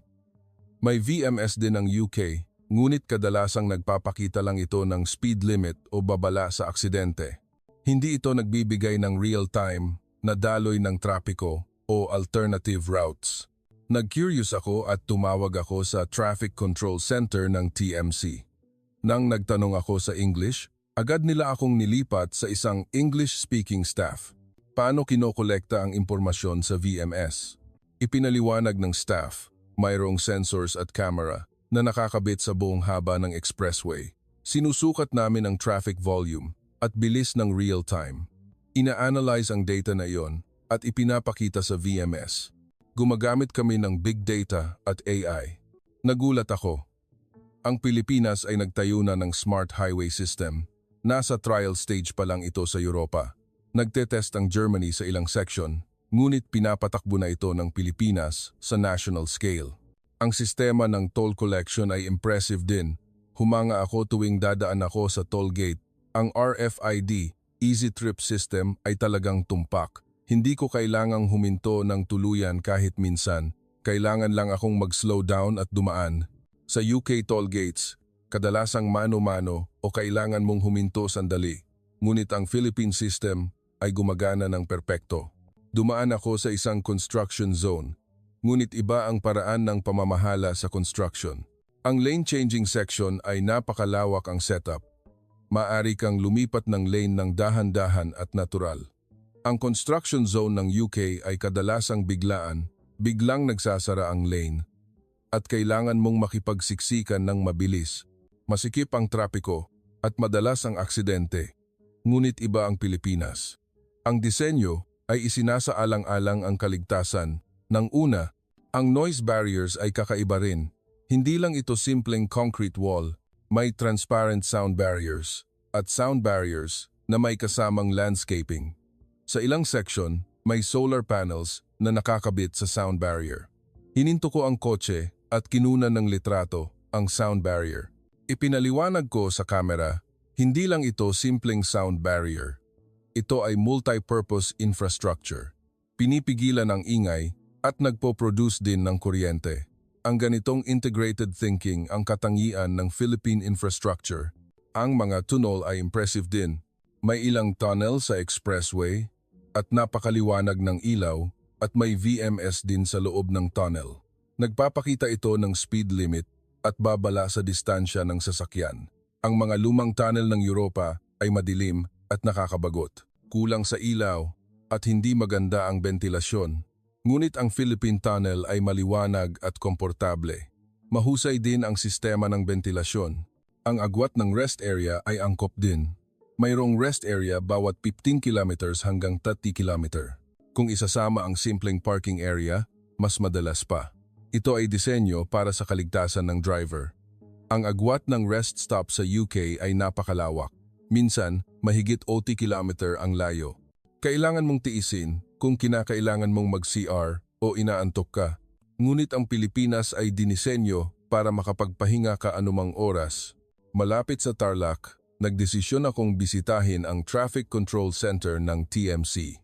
May VMS din ng UK. Ngunit kadalasang nagpapakita lang ito ng speed limit o babala sa aksidente. Hindi ito nagbibigay ng real-time na daloy ng trapiko o alternative routes. Nag-curious ako at tumawag ako sa Traffic Control Center ng TMC. Nang nagtanong ako sa English, agad nila akong nilipat sa isang English-speaking staff. Paano kinokolekta ang impormasyon sa VMS? Ipinaliwanag ng staff, mayroong sensors at camera na nakakabit sa buong haba ng expressway. Sinusukat namin ang traffic volume at bilis ng real-time. Ina-analyze ang data na iyon at ipinapakita sa VMS. Gumagamit kami ng big data at AI. Nagulat ako. Ang Pilipinas ay nagtayo na ng smart highway system. Nasa trial stage pa lang ito sa Europa. Nagtetest ang Germany sa ilang section, ngunit pinapatakbo na ito ng Pilipinas sa national scale. Ang sistema ng toll collection ay impressive din. Humanga ako tuwing dadaan ako sa toll gate. Ang RFID, Easy Trip System ay talagang tumpak. Hindi ko kailangang huminto ng tuluyan kahit minsan. Kailangan lang akong mag-slow down at dumaan. Sa UK toll gates, kadalasang mano-mano o kailangan mong huminto sandali. Ngunit ang Philippine system ay gumagana ng perpekto. Dumaan ako sa isang construction zone. Ngunit iba ang paraan ng pamamahala sa construction. Ang lane-changing section ay napakalawak ang setup. Maaari kang lumipat ng lane ng dahan-dahan at natural. Ang construction zone ng UK ay kadalasang biglang nagsasara ang lane. At kailangan mong makipagsiksikan ng mabilis. Masikip ang trapiko at madalas ang aksidente. Ngunit iba ang Pilipinas. Ang disenyo ay isinasaalang-alang ang kaligtasan. Nang una, ang noise barriers ay kakaiba rin. Hindi lang ito simpleng concrete wall, may transparent sound barriers at sound barriers na may kasamang landscaping. Sa ilang section, may solar panels na nakakabit sa sound barrier. Hininto ko ang kotse at kinunan ng litrato ang sound barrier. Ipinaliwanag ko sa camera, hindi lang ito simpleng sound barrier. Ito ay multi-purpose infrastructure. Pinipigilan ang ingay at nagpo-produce din ng kuryente. Ang ganitong integrated thinking ang katangian ng Philippine infrastructure. Ang mga tunnel ay impressive din. May ilang tunnel sa expressway at napakaliwanag ng ilaw at may VMS din sa loob ng tunnel. Nagpapakita ito ng speed limit at babala sa distansya ng sasakyan. Ang mga lumang tunnel ng Europa ay madilim at nakakabagot. Kulang sa ilaw at hindi maganda ang bentilasyon. Ngunit ang Philippine Tunnel ay maliwanag at komportable. Mahusay din ang sistema ng bentilasyon. Ang agwat ng rest area ay angkop din. Mayroong rest area bawat 15 kilometers hanggang 30 kilometer. Kung isasama ang simpleng parking area, mas madalas pa. Ito ay disenyo para sa kaligtasan ng driver. Ang agwat ng rest stop sa UK ay napakalawak. Minsan, mahigit 80 kilometer ang layo. Kailangan mong tiisin kung kinakailangan mong mag-CR o inaantok ka. Ngunit ang Pilipinas ay dinisenyo para makapagpahinga ka anumang oras. Malapit sa Tarlac, nagdesisyon akong bisitahin ang Traffic Control Center ng TMC.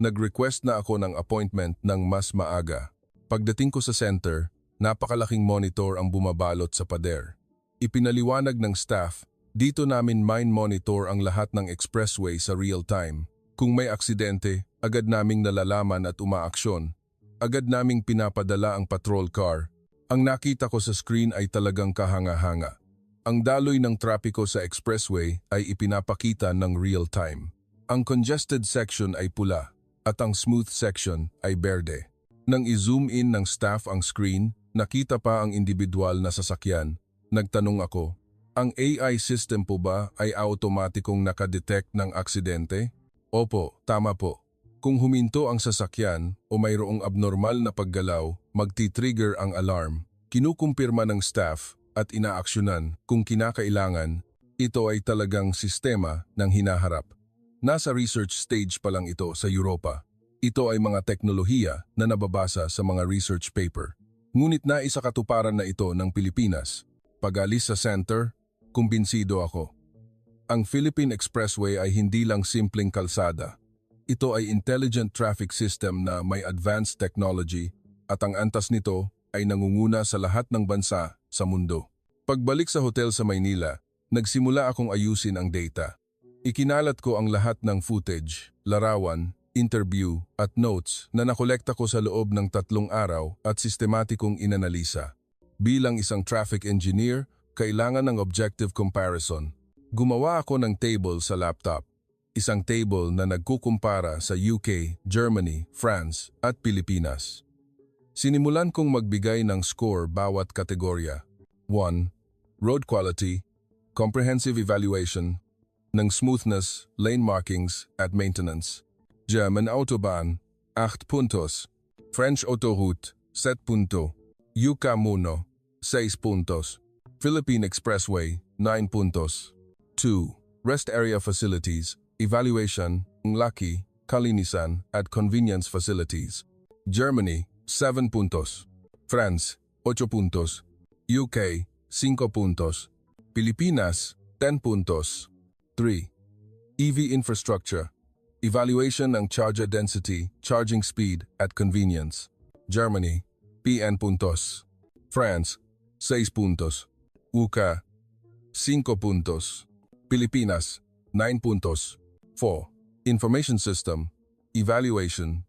Nag-request na ako ng appointment ng mas maaga. Pagdating ko sa center, napakalaking monitor ang bumabalot sa pader. Ipinaliwanag ng staff, dito namin monitor ang lahat ng expressway sa real time. Kung may aksidente, agad naming nalalaman at umaaksyon. Agad naming pinapadala ang patrol car. Ang nakita ko sa screen ay talagang kahanga-hanga. Ang daloy ng trapiko sa expressway ay ipinapakita ng real time. Ang congested section ay pula at ang smooth section ay berde. Nang i-zoom in ng staff ang screen, nakita pa ang individual na sasakyan. Nagtanong ako, ang AI system po ba ay automatikong nakadetect ng aksidente? Opo, tama po. Kung huminto ang sasakyan o mayroong abnormal na paggalaw, magti-trigger ang alarm. Kinukumpirma ng staff at inaaksyonan kung kinakailangan. Ito ay talagang sistema ng hinaharap. Nasa research stage pa lang ito sa Europa. Ito ay mga teknolohiya na nababasa sa mga research paper. Ngunit naisa katuparan na ito ng Pilipinas. Pag-alis sa center, kumbinsido ako. Ang Philippine Expressway ay hindi lang simpleng kalsada. Ito ay intelligent traffic system na may advanced technology at ang antas nito ay nangunguna sa lahat ng bansa sa mundo. Pagbalik sa hotel sa Maynila, nagsimula akong ayusin ang data. Ikinalat ko ang lahat ng footage, larawan, interview at notes na nakolekta ko sa loob ng 3 araw at sistematikong inanalisa. Bilang isang traffic engineer, kailangan ng objective comparison. Gumawa ako ng table sa laptop. Isang table na nagkukumpara sa UK, Germany, France at Pilipinas. Sinimulan kong magbigay ng score bawat kategorya. 1. Road quality, comprehensive evaluation, ng smoothness, lane markings at maintenance. German Autobahn, 8 puntos. French Autoroute, 7 punto. UK Muno, 6 puntos. Philippine Expressway, 9 puntos. 2. Rest area facilities, evaluation, Laki, Kalinisan at convenience facilities. Germany, 7 puntos. France, 8 puntos. UK, 5 puntos. Pilipinas, 10 puntos. 3. EV infrastructure, evaluation ng charger density, charging speed at convenience. Germany, PN puntos. France, 6 puntos. UK, 5 puntos. Pilipinas, 9 puntos. 4. Information system, evaluation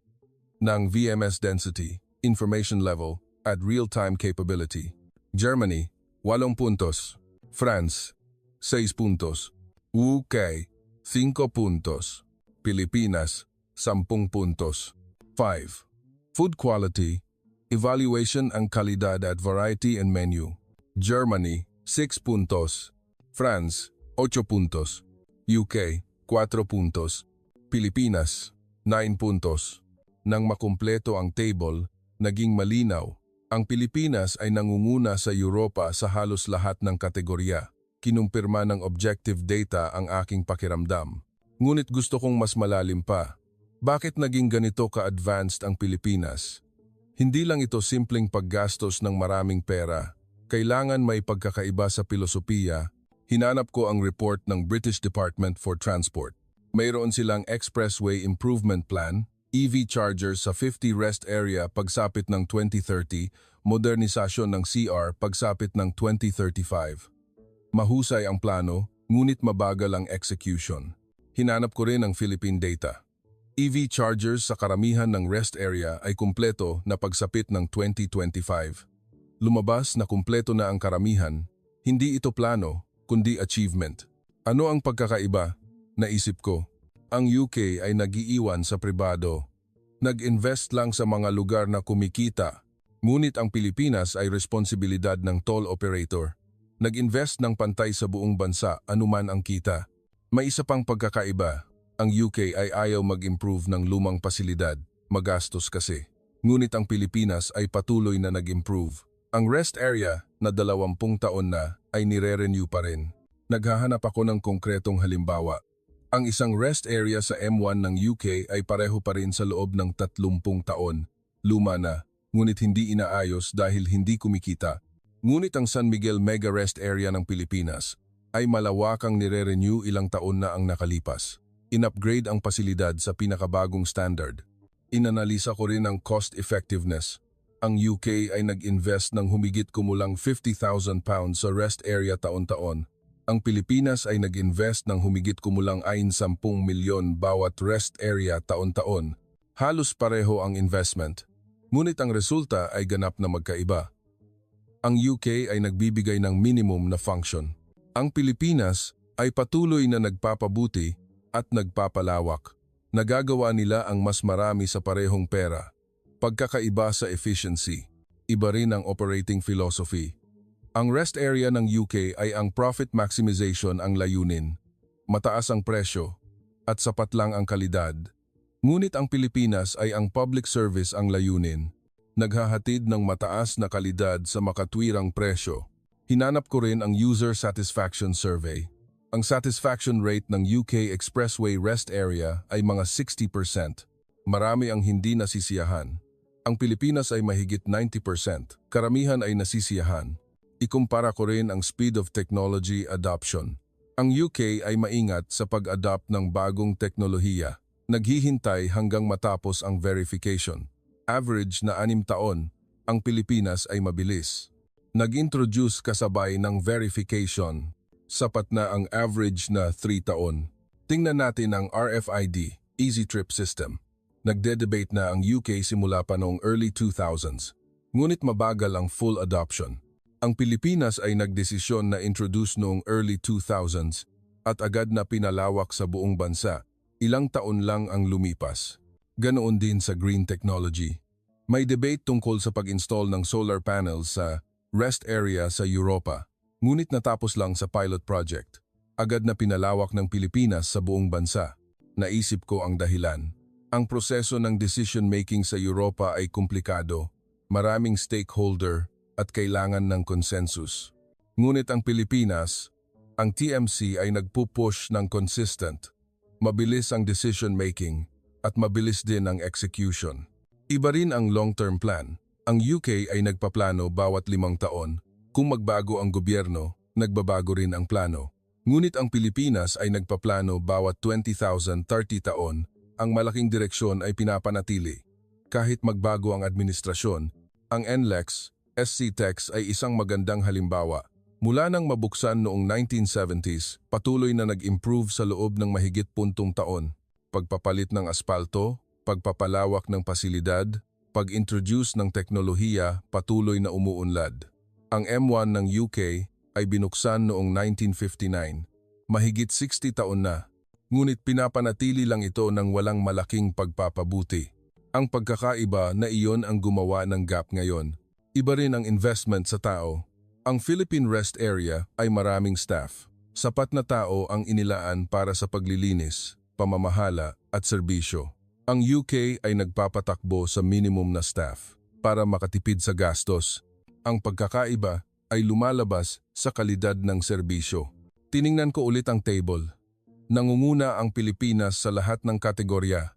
ng VMS density, information level at real-time capability. Germany, 8 puntos. France, 6 puntos. UK, 5 puntos. Pilipinas, 10 puntos. 5. Food quality, evaluation ang kalidad at variety and menu. Germany, 6 puntos. France, 8 puntos. UK, 4 puntos. Pilipinas, 9 puntos. Nang makumpleto ang table, naging malinaw. Ang Pilipinas ay nangunguna sa Europa sa halos lahat ng kategorya. Kinumpirma ng objective data ang aking pakiramdam. Ngunit gusto kong mas malalim pa. Bakit naging ganito ka-advanced ang Pilipinas? Hindi lang ito simpleng paggastos ng maraming pera. Kailangan may pagkakaiba sa filosofiya. Hinanap ko ang report ng British Department for Transport. Mayroon silang Expressway Improvement Plan, EV chargers sa 50 rest area pagsapit ng 2030, modernisasyon ng CR pagsapit ng 2035. Mahusay ang plano, ngunit mabagal ang execution. Hinanap ko rin ang Philippine data. EV chargers sa karamihan ng rest area ay kumpleto na pagsapit ng 2025. Lumabas na kumpleto na ang karamihan, hindi ito plano, kundi achievement. Ano ang pagkakaiba? Naisip ko, ang UK ay nag-iiwan sa pribado. Nag-invest lang sa mga lugar na kumikita, ngunit ang Pilipinas ay responsibilidad ng toll operator. Nag-invest ng pantay sa buong bansa anuman ang kita. May isa pang pagkakaiba. Ang UK ay ayaw mag-improve ng lumang pasilidad, magastos kasi. Ngunit ang Pilipinas ay patuloy na nag-improve. Ang rest area na 20 taon na ay nire-renew pa rin. Naghahanap ako ng konkretong halimbawa. Ang isang rest area sa M1 ng UK ay pareho pa rin sa loob ng 30 taon. Luma na, ngunit hindi inaayos dahil hindi kumikita. Ngunit ang San Miguel Mega Rest Area ng Pilipinas ay malawakang nire-renew ilang taon na ang nakalipas. In-upgrade ang pasilidad sa pinakabagong standard. Inanalisa ko rin ang cost effectiveness. Ang UK ay nag-invest ng humigit kumulang £50,000 sa rest area taon-taon. Ang Pilipinas ay nag-invest ng humigit kumulang 10 milyon bawat rest area taon-taon. Halos pareho ang investment. Ngunit ang resulta ay ganap na magkaiba. Ang UK ay nagbibigay ng minimum na function. Ang Pilipinas ay patuloy na nagpapabuti at nagpapalawak. Nagagawa nila ang mas marami sa parehong pera. Pagkakaiba sa efficiency. Iba rin ang operating philosophy. Ang rest area ng UK ay ang profit maximization ang layunin. Mataas ang presyo at sapat lang ang kalidad. Ngunit ang Pilipinas ay ang public service ang layunin. Naghahatid ng mataas na kalidad sa makatwirang presyo. Hinanap ko rin ang User Satisfaction Survey. Ang satisfaction rate ng UK Expressway Rest Area ay mga 60%. Marami ang hindi nasisiyahan. Ang Pilipinas ay mahigit 90%. Karamihan ay nasisiyahan. Ikumpara ko rin ang speed of technology adoption. Ang UK ay maingat sa pag-adopt ng bagong teknolohiya. Naghihintay hanggang matapos ang verification. Average na 6 taon, ang Pilipinas ay mabilis. Nag-introduce kasabay ng verification. Sapat na ang average na 3 taon. Tingnan natin ang RFID, Easy Trip System. Nagde-debate na ang UK simula pa noong early 2000s. Ngunit mabagal ang full adoption. Ang Pilipinas ay nagdesisyon na introduce noong early 2000s at agad na pinalawak sa buong bansa. Ilang taon lang ang lumipas. Ganoon din sa green technology. May debate tungkol sa pag-install ng solar panels sa rest area sa Europa. Ngunit natapos lang sa pilot project. Agad na pinalawak ng Pilipinas sa buong bansa. Naisip ko ang dahilan. Ang proseso ng decision-making sa Europa ay komplikado. Maraming stakeholder at kailangan ng consensus. Ngunit ang Pilipinas, ang TMC ay nagpupush ng consistent. Mabilis ang decision-making at mabilis din ang execution. Iba rin ang long-term plan. Ang UK ay nagpaplano bawat 5 taon. Kung magbago ang gobyerno, nagbabago rin ang plano. Ngunit ang Pilipinas ay nagpaplano bawat 20,030 taon, ang malaking direksyon ay pinapanatili. Kahit magbago ang administrasyon, ang NLEX, SCTEX ay isang magandang halimbawa. Mula nang mabuksan noong 1970s, patuloy na nag-improve sa loob ng mahigit 10 taon. Pagpapalit ng aspalto, pagpapalawak ng pasilidad, pag-introduce ng teknolohiya, patuloy na umuunlad. Ang M1 ng UK ay binuksan noong 1959. Mahigit 60 taon na, ngunit pinapanatili lang ito ng walang malaking pagpapabuti. Ang pagkakaiba na iyon ang gumawa ng gap ngayon. Iba rin ang investment sa tao. Ang Philippine Rest Area ay maraming staff. Sapat na tao ang inilaan para sa paglilinis, pamamahala at serbisyo. Ang UK ay nagpapatakbo sa minimum na staff para makatipid sa gastos. Ang pagkakaiba ay lumalabas sa kalidad ng serbisyo. Tiningnan ko ulit ang table. Nangunguna ang Pilipinas sa lahat ng kategorya.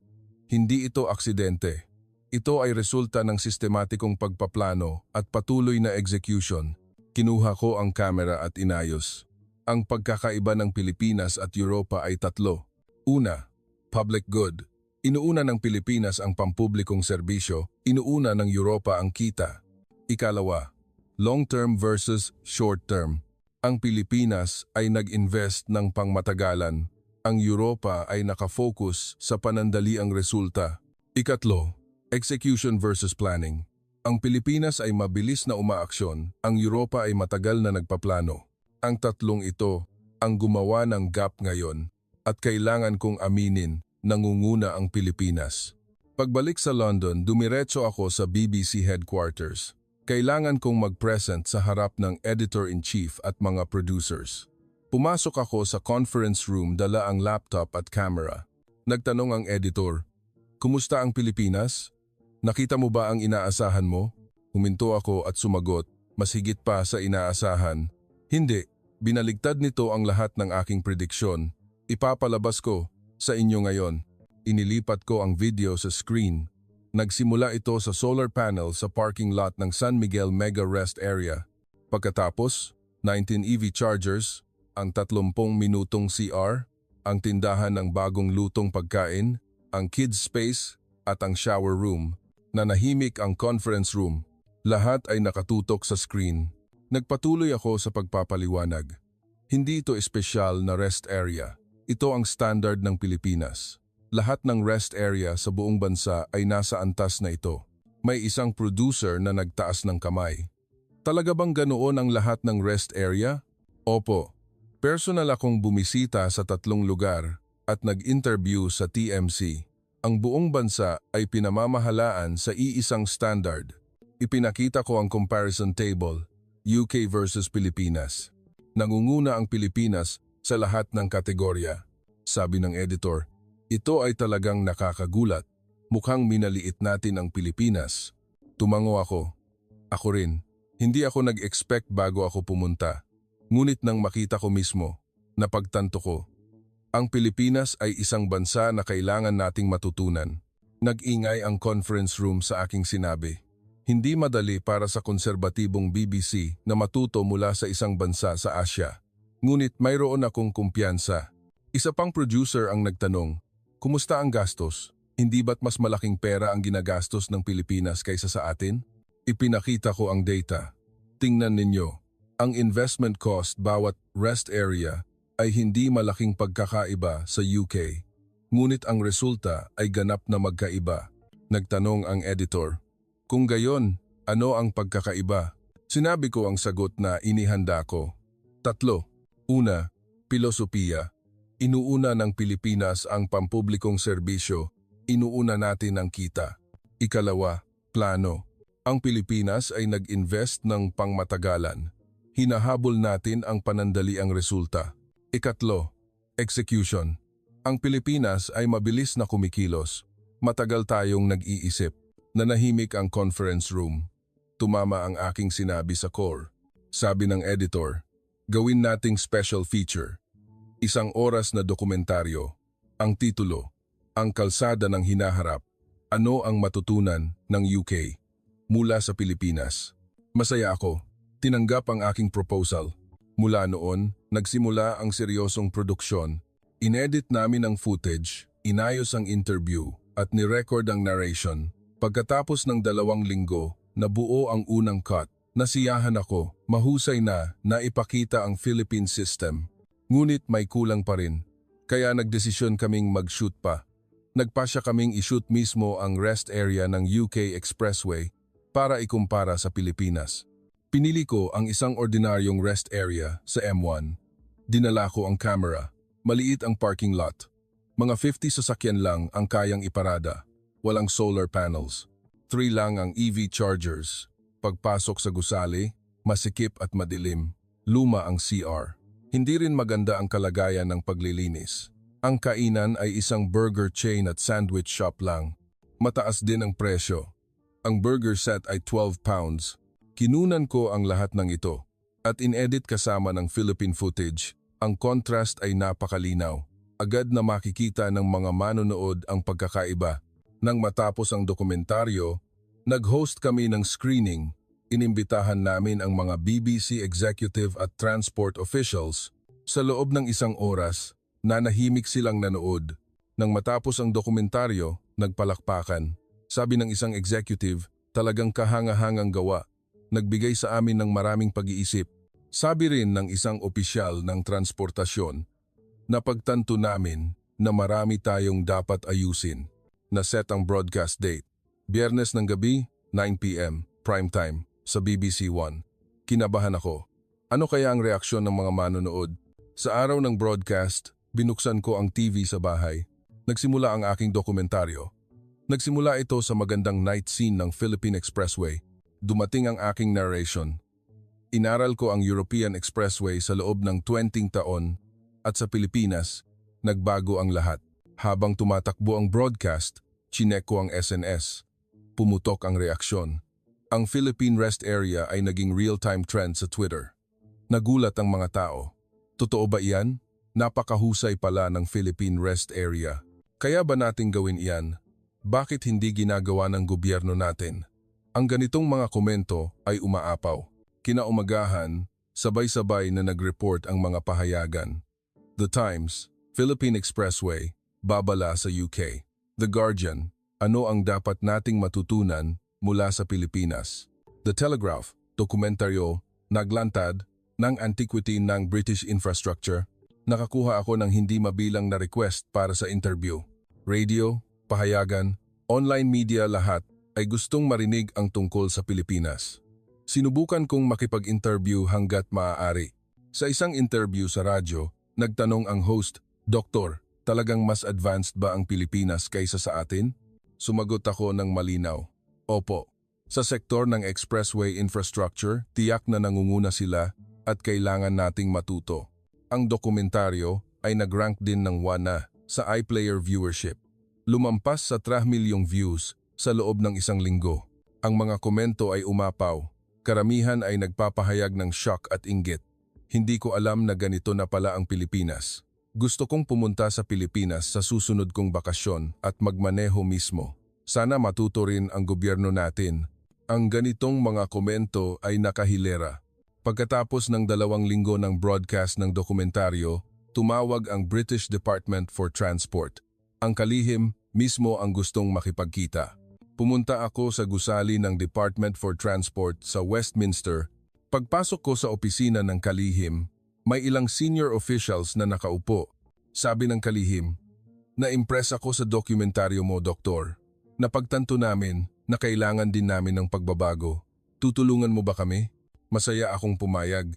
Hindi ito aksidente. Ito ay resulta ng sistematikong pagpaplano at patuloy na execution. Kinuha ko ang kamera at inayos. Ang pagkakaiba ng Pilipinas at Europa ay tatlo. Una, public good. Inuuna ng Pilipinas ang pampublikong serbisyo, inuuna ng Europa ang kita. Ikalawa, long-term versus short-term. Ang Pilipinas ay nag-invest ng pangmatagalan. Ang Europa ay nakafocus sa panandaliang resulta. Ikatlo, execution versus planning. Ang Pilipinas ay mabilis na umaaksyon, ang Europa ay matagal na nagpaplano. Ang tatlong ito ang gumawa ng gap ngayon at kailangan kong aminin, nangunguna ang Pilipinas. Pagbalik sa London, dumiretso ako sa BBC headquarters. Kailangan kong mag-present sa harap ng editor-in-chief at mga producers. Pumasok ako sa conference room, dala ang laptop at camera. Nagtanong ang editor, "Kumusta ang Pilipinas? Nakita mo ba ang inaasahan mo?" Huminto ako at sumagot, mas higit pa sa inaasahan. Hindi, binaligtad nito ang lahat ng aking prediksyon. Ipapalabas ko sa inyo ngayon. Inilipat ko ang video sa screen. Nagsimula ito sa solar panel sa parking lot ng San Miguel Mega Rest Area. Pagkatapos, 19 EV chargers, ang 30 minutong CR, ang tindahan ng bagong lutong pagkain, ang kids space at ang shower room. Nanahimik ang conference room. Lahat ay nakatutok sa screen. Nagpatuloy ako sa pagpapaliwanag. Hindi ito espesyal na rest area. Ito ang standard ng Pilipinas. Lahat ng rest area sa buong bansa ay nasa antas na ito. May isang producer na nagtaas ng kamay. Talaga bang ganoon ang lahat ng rest area? Opo. Personal akong bumisita sa 3 lugar at nag-interview sa TMC. Ang buong bansa ay pinamamahalaan sa iisang standard. Ipinakita ko ang comparison table, UK versus Pilipinas. Nangunguna ang Pilipinas sa lahat ng kategorya. Sabi ng editor, ito ay talagang nakakagulat. Mukhang minaliit natin ang Pilipinas. Tumango ako. Ako rin. Hindi ako nag-expect bago ako pumunta. Ngunit nang makita ko mismo, napagtanto ko. Ang Pilipinas ay isang bansa na kailangan nating matutunan. Nag-ingay ang conference room sa aking sinabi. Hindi madali para sa konserbatibong BBC na matuto mula sa isang bansa sa Asya. Ngunit mayroon akong kumpiyansa. Isa pang producer ang nagtanong, kumusta ang gastos? Hindi ba't mas malaking pera ang ginagastos ng Pilipinas kaysa sa atin? Ipinakita ko ang data. Tingnan ninyo, ang investment cost bawat rest area ay hindi malaking pagkakaiba sa UK. Ngunit ang resulta ay ganap na magkaiba. Nagtanong ang editor, kung gayon, ano ang pagkakaiba? Sinabi ko ang sagot na inihanda ko. 3. Una, pilosopiya. Inuuna ng Pilipinas ang pampublikong serbisyo, inuuna natin ang kita. Ikalawa, plano. Ang Pilipinas ay nag-invest ng pangmatagalan. Hinahabol natin ang panandaliang resulta. Ikatlo, execution. Ang Pilipinas ay mabilis na kumikilos. Matagal tayong nag-iisip. Nanahimik ang conference room. Tumama ang aking sinabi sa core. Sabi ng editor, gawin nating special feature. 1 oras na dokumentaryo. Ang titulo, ang kalsada ng hinaharap. Ano ang matutunan ng UK mula sa Pilipinas? Masaya ako. Tinanggap ang aking proposal. Mula noon, nagsimula ang seryosong produksyon. Inedit namin ang footage, inayos ang interview, at nirecord ang narration. Pagkatapos ng 2 linggo, nabuo ang unang cut. Nasiyahan ako, mahusay na naipakita ang Philippine system. Ngunit may kulang pa rin. Kaya nagdesisyon kaming mag-shoot pa. Nagpasya kaming i-shoot mismo ang rest area ng UK Expressway para ikumpara sa Pilipinas. Pinili ko ang isang ordinaryong rest area sa M1. Dinala ko ang camera. Maliit ang parking lot. Mga 50 sasakyan lang ang kayang iparada. Walang solar panels. 3 lang ang EV chargers. Pagpasok sa gusali, masikip at madilim. Luma ang CR. Hindi rin maganda ang kalagayan ng paglilinis. Ang kainan ay isang burger chain at sandwich shop lang. Mataas din ang presyo. Ang burger set ay £12. Kinunan ko ang lahat ng ito at inedit kasama ng Philippine footage. Ang contrast ay napakalinaw. Agad na makikita ng mga manonood ang pagkakaiba. Nang matapos ang dokumentaryo, nag-host kami ng screening. Inimbitahan namin ang mga BBC executive at transport officials. Sa loob ng 1 oras, nanahimik silang nanood. Nang matapos ang dokumentaryo, nagpalakpakan. Sabi ng isang executive, talagang kahanga-hangang gawa. Nagbigay sa amin ng maraming pag-iisip. Sabi rin ng isang opisyal ng transportasyon, napagtanto namin na marami tayong dapat ayusin. Naset ang broadcast date. Biyernes ng gabi, 9 p.m, prime time, sa BBC One. Kinabahan ako. Ano kaya ang reaksyon ng mga manonood? Sa araw ng broadcast, binuksan ko ang TV sa bahay. Nagsimula ang aking dokumentaryo. Nagsimula ito sa magandang night scene ng Philippine Expressway. Dumating ang aking narration. Inaral ko ang European Expressway sa loob ng 20 taon at sa Pilipinas, nagbago ang lahat. Habang tumatakbo ang broadcast, chinek ko ang SNS. Pumutok ang reaksyon. Ang Philippine Rest Area ay naging real-time trend sa Twitter. Nagulat ang mga tao. Totoo ba iyan? Napakahusay pala ng Philippine Rest Area. Kaya ba nating gawin iyan? Bakit hindi ginagawa ng gobyerno natin? Ang ganitong mga komento ay umaapaw. Kinaumagahan, sabay-sabay na nag-report ang mga pahayagan. The Times, Philippine Expressway, babala sa UK. The Guardian, ano ang dapat nating matutunan mula sa Pilipinas? The Telegraph, dokumentaryo, naglantad ng antiquity ng British infrastructure. Nakakuha ako ng hindi mabilang na request para sa interview. Radio, pahayagan, online media lahat ay gustong marinig ang tungkol sa Pilipinas. Sinubukan kong makipag-interview hanggat maaari. Sa isang interview sa radyo, nagtanong ang host, Doktor, talagang mas advanced ba ang Pilipinas kaysa sa atin? Sumagot ako ng malinaw. Opo. Sa sektor ng expressway infrastructure, tiyak na nangunguna sila at kailangan nating matuto. Ang dokumentaryo ay nag-rank din ng 1 na sa iPlayer viewership. Lumampas sa 3 milyong views sa loob ng 1 linggo. Ang mga komento ay umapaw. Karamihan ay nagpapahayag ng shock at inggit. Hindi ko alam na ganito na pala ang Pilipinas. Gusto kong pumunta sa Pilipinas sa susunod kong bakasyon at magmaneho mismo. Sana matuto rin ang gobyerno natin. Ang ganitong mga komento ay nakahilera. Pagkatapos ng 2 linggo ng broadcast ng dokumentaryo, tumawag ang British Department for Transport. Ang kalihim mismo ang gustong makipagkita. Pumunta ako sa gusali ng Department for Transport sa Westminster. Pagpasok ko sa opisina ng kalihim, may ilang senior officials na nakaupo. Sabi ng kalihim, na-impress ako sa dokumentaryo mo, Doktor. Napagtanto namin na kailangan din namin ng pagbabago. Tutulungan mo ba kami? Masaya akong pumayag.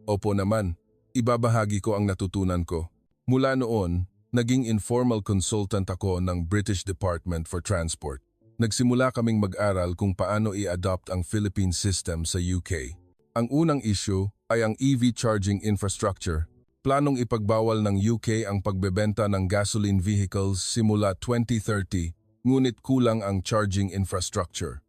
Opo naman, ibabahagi ko ang natutunan ko. Mula noon, naging informal consultant ako ng British Department for Transport. Nagsimula kaming mag-aral kung paano i-adopt ang Philippine system sa UK. Ang unang issue ay ang EV charging infrastructure. Planong ipagbawal ng UK ang pagbebenta ng gasoline vehicles simula 2030, ngunit kulang ang charging infrastructure.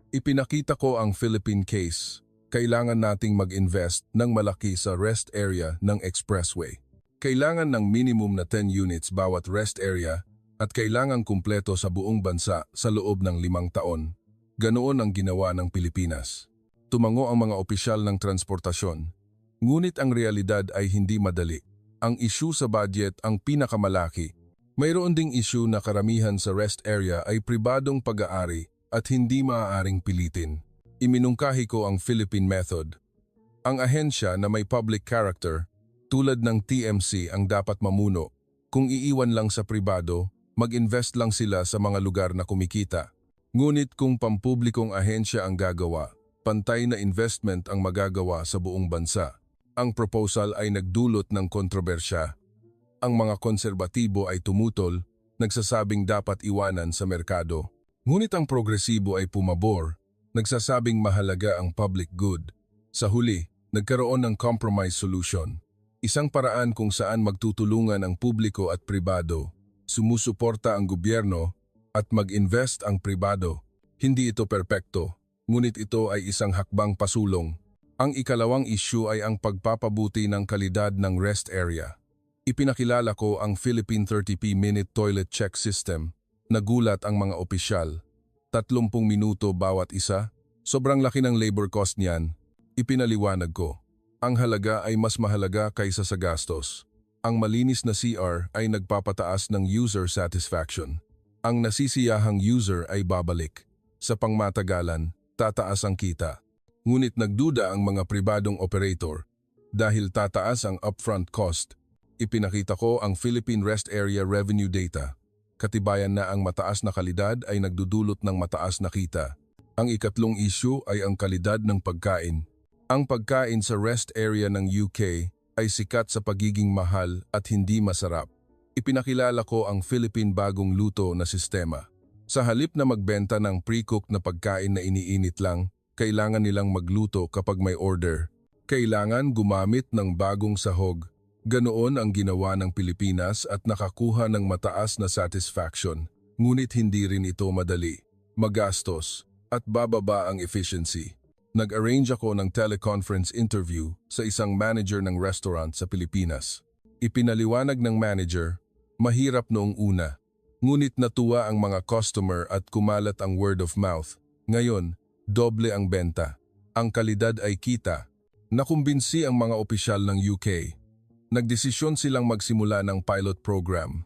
Ipinakita ko ang Philippine case. Kailangan nating mag-invest ng malaki sa rest area ng expressway. Kailangan ng minimum na 10 units bawat rest area at kailangang kumpleto sa buong bansa sa loob ng 5 taon. Ganoon ang ginawa ng Pilipinas. Tumango ang mga opisyal ng transportasyon. Ngunit ang realidad ay hindi madali. Ang issue sa budget ang pinakamalaki. Mayroon ding issue na karamihan sa rest area ay pribadong pag-aari at hindi maaaring pilitin. Iminungkahi ko ang Philippine Method. Ang ahensya na may public character, tulad ng TMC ang dapat mamuno. Kung iiwan lang sa pribado, mag-invest lang sila sa mga lugar na kumikita. Ngunit kung pampublikong ahensya ang gagawa, pantay na investment ang magagawa sa buong bansa. Ang proposal ay nagdulot ng kontrobersya. Ang mga konserbatibo ay tumutol, nagsasabing dapat iwanan sa merkado. Ngunit ang progresibo ay pumabor, nagsasabing mahalaga ang public good. Sa huli, nagkaroon ng compromise solution. Isang paraan kung saan magtutulungan ang publiko at pribado, sumusuporta ang gobyerno at mag-invest ang pribado. Hindi ito perpekto, ngunit ito ay isang hakbang pasulong. Ang ikalawang issue ay ang pagpapabuti ng kalidad ng rest area. Ipinakilala ko ang Philippine 30p Minute Toilet Check System. Nagulat ang mga opisyal. 30 minuto bawat isa. Sobrang laki ng labor cost niyan. Ipinaliwanag ko. Ang halaga ay mas mahalaga kaysa sa gastos. Ang malinis na CR ay nagpapataas ng user satisfaction. Ang nasisiyahang user ay babalik. Sa pangmatagalan, tataas ang kita. Ngunit nagduda ang mga pribadong operator. Dahil tataas ang upfront cost, ipinakita ko ang Philippine Rest Area Revenue Data. Katibayan na ang mataas na kalidad ay nagdudulot ng mataas na kita. Ang ikatlong issue ay ang kalidad ng pagkain. Ang pagkain sa rest area ng UK ay sikat sa pagiging mahal at hindi masarap. Ipinakilala ko ang Philippine Bagong Luto na sistema. Sa halip na magbenta ng pre-cooked na pagkain na iniinit lang, kailangan nilang magluto kapag may order. Kailangan gumamit ng bagong sahog. Ganoon ang ginawa ng Pilipinas at nakakuha ng mataas na satisfaction. Ngunit hindi rin ito madali, magastos, at bababa ang efficiency. Nag-arrange ako ng teleconference interview sa isang manager ng restaurant sa Pilipinas. Ipinaliwanag ng manager, mahirap noong una. Ngunit natuwa ang mga customer at kumalat ang word of mouth. Ngayon, doble ang benta. Ang kalidad ay kita. Nakumbinsi ang mga opisyal ng UK. Nagdesisyon silang magsimula ng pilot program.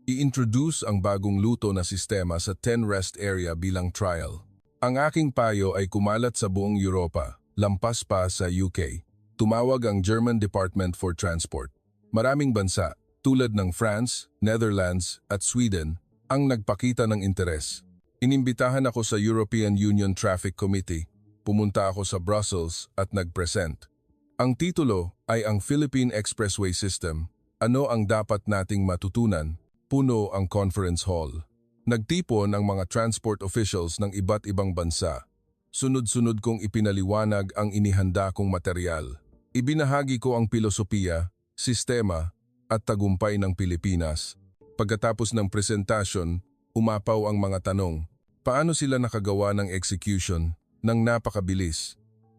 I-introduce ang bagong luto na sistema sa 10 rest area bilang trial. Ang aking payo ay kumalat sa buong Europa, lampas pa sa UK. Tumawag ang German Department for Transport. Maraming bansa, tulad ng France, Netherlands at Sweden, ang nagpakita ng interes. Inimbitahan ako sa European Union Traffic Committee. Pumunta ako sa Brussels at nag-present. Ang titulo ay ang Philippine Expressway System. Ano ang dapat nating matutunan? Puno ang conference hall. Nagtipon ang mga transport officials ng iba't ibang bansa. Sunod-sunod kong ipinaliwanag ang inihanda kong material. Ibinahagi ko ang filosofiya, sistema, at tagumpay ng Pilipinas. Pagkatapos ng presentasyon, umapaw ang mga tanong. Paano sila nakagawa ng execution ng napakabilis?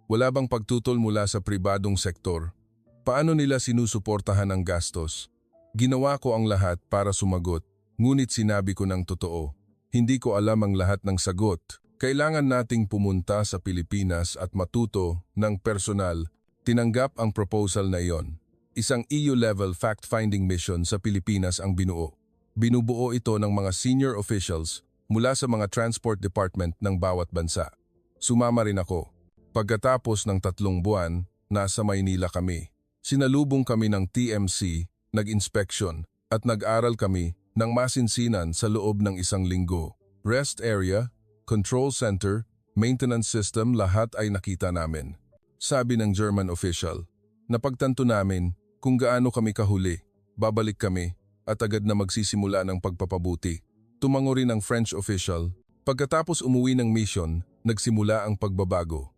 Wala bang pagtutol mula sa pribadong sektor? Paano nila sinusuportahan ang gastos? Ginawa ko ang lahat para sumagot. Ngunit sinabi ko ng totoo, hindi ko alam ang lahat ng sagot. Kailangan nating pumunta sa Pilipinas at matuto ng personal. Tinanggap ang proposal na iyon. Isang EU-level fact-finding mission sa Pilipinas ang binuo. Binubuo ito ng mga senior officials mula sa mga transport department ng bawat bansa. Sumama rin ako. Pagkatapos ng 3 buwan, nasa Maynila kami. Sinalubong kami ng TMC, nag-inspection, at nag-aral kami ng masinsinan sa loob ng 1 linggo. Rest area, control center, maintenance system, lahat ay nakita namin. Sabi ng German official, napagtanto namin kung gaano kami kahuli, babalik kami at agad na magsisimula ng pagpapabuti. Tumango rin ang French official. Pagkatapos umuwi ng mission, nagsimula ang pagbabago.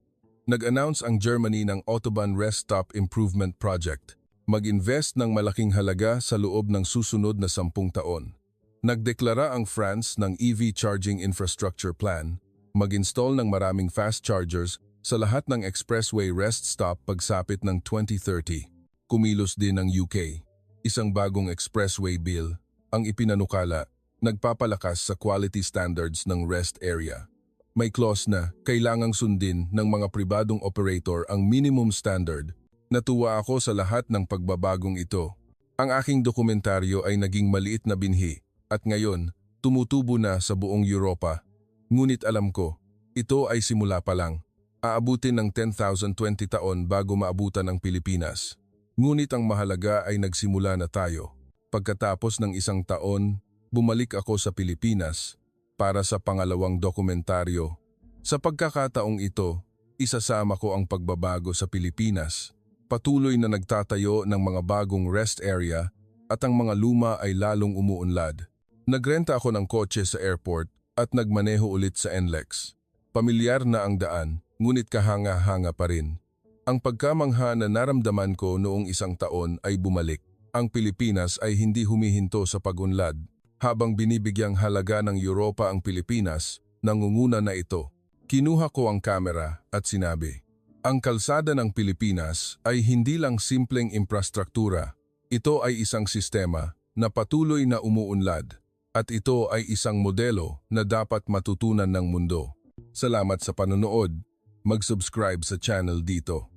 Nag-announce ang Germany ng Autobahn Rest Stop Improvement Project. Mag-invest ng malaking halaga sa loob ng susunod na 10 taon. Nagdeklara ang France ng EV charging infrastructure plan, mag-install ng maraming fast chargers sa lahat ng expressway rest stop pagsapit ng 2030. Kumilos din ang UK. Isang bagong expressway bill, ang ipinanukala, nagpapalakas sa quality standards ng rest area. May clause na kailangang sundin ng mga pribadong operator ang minimum standard. Natuwa ako sa lahat ng pagbabagong ito. Ang aking dokumentaryo ay naging maliit na binhi at ngayon tumutubo na sa buong Europa. Ngunit alam ko, ito ay simula pa lang. Aabutin ng 10,020 taon bago maabutan ang Pilipinas. Ngunit ang mahalaga ay nagsimula na tayo. Pagkatapos ng 1 taon, bumalik ako sa Pilipinas para sa pangalawang dokumentaryo. Sa pagkakataong ito, isasama ko ang pagbabago sa Pilipinas. Patuloy na nagtatayo ng mga bagong rest area at ang mga luma ay lalong umuunlad. Nagrenta ako ng kotse sa airport at nagmaneho ulit sa NLEX. Pamilyar na ang daan, ngunit kahanga-hanga pa rin. Ang pagkamangha na naramdaman ko noong 1 taon ay bumalik. Ang Pilipinas ay hindi humihinto sa pagunlad. Habang binibigyang halaga ng Europa ang Pilipinas, nangunguna na ito. Kinuha ko ang kamera at sinabi, ang kalsada ng Pilipinas ay hindi lang simpleng infrastruktura. Ito ay isang sistema na patuloy na umuunlad. At ito ay isang modelo na dapat matutunan ng mundo. Salamat sa panonood. Mag-subscribe sa channel dito.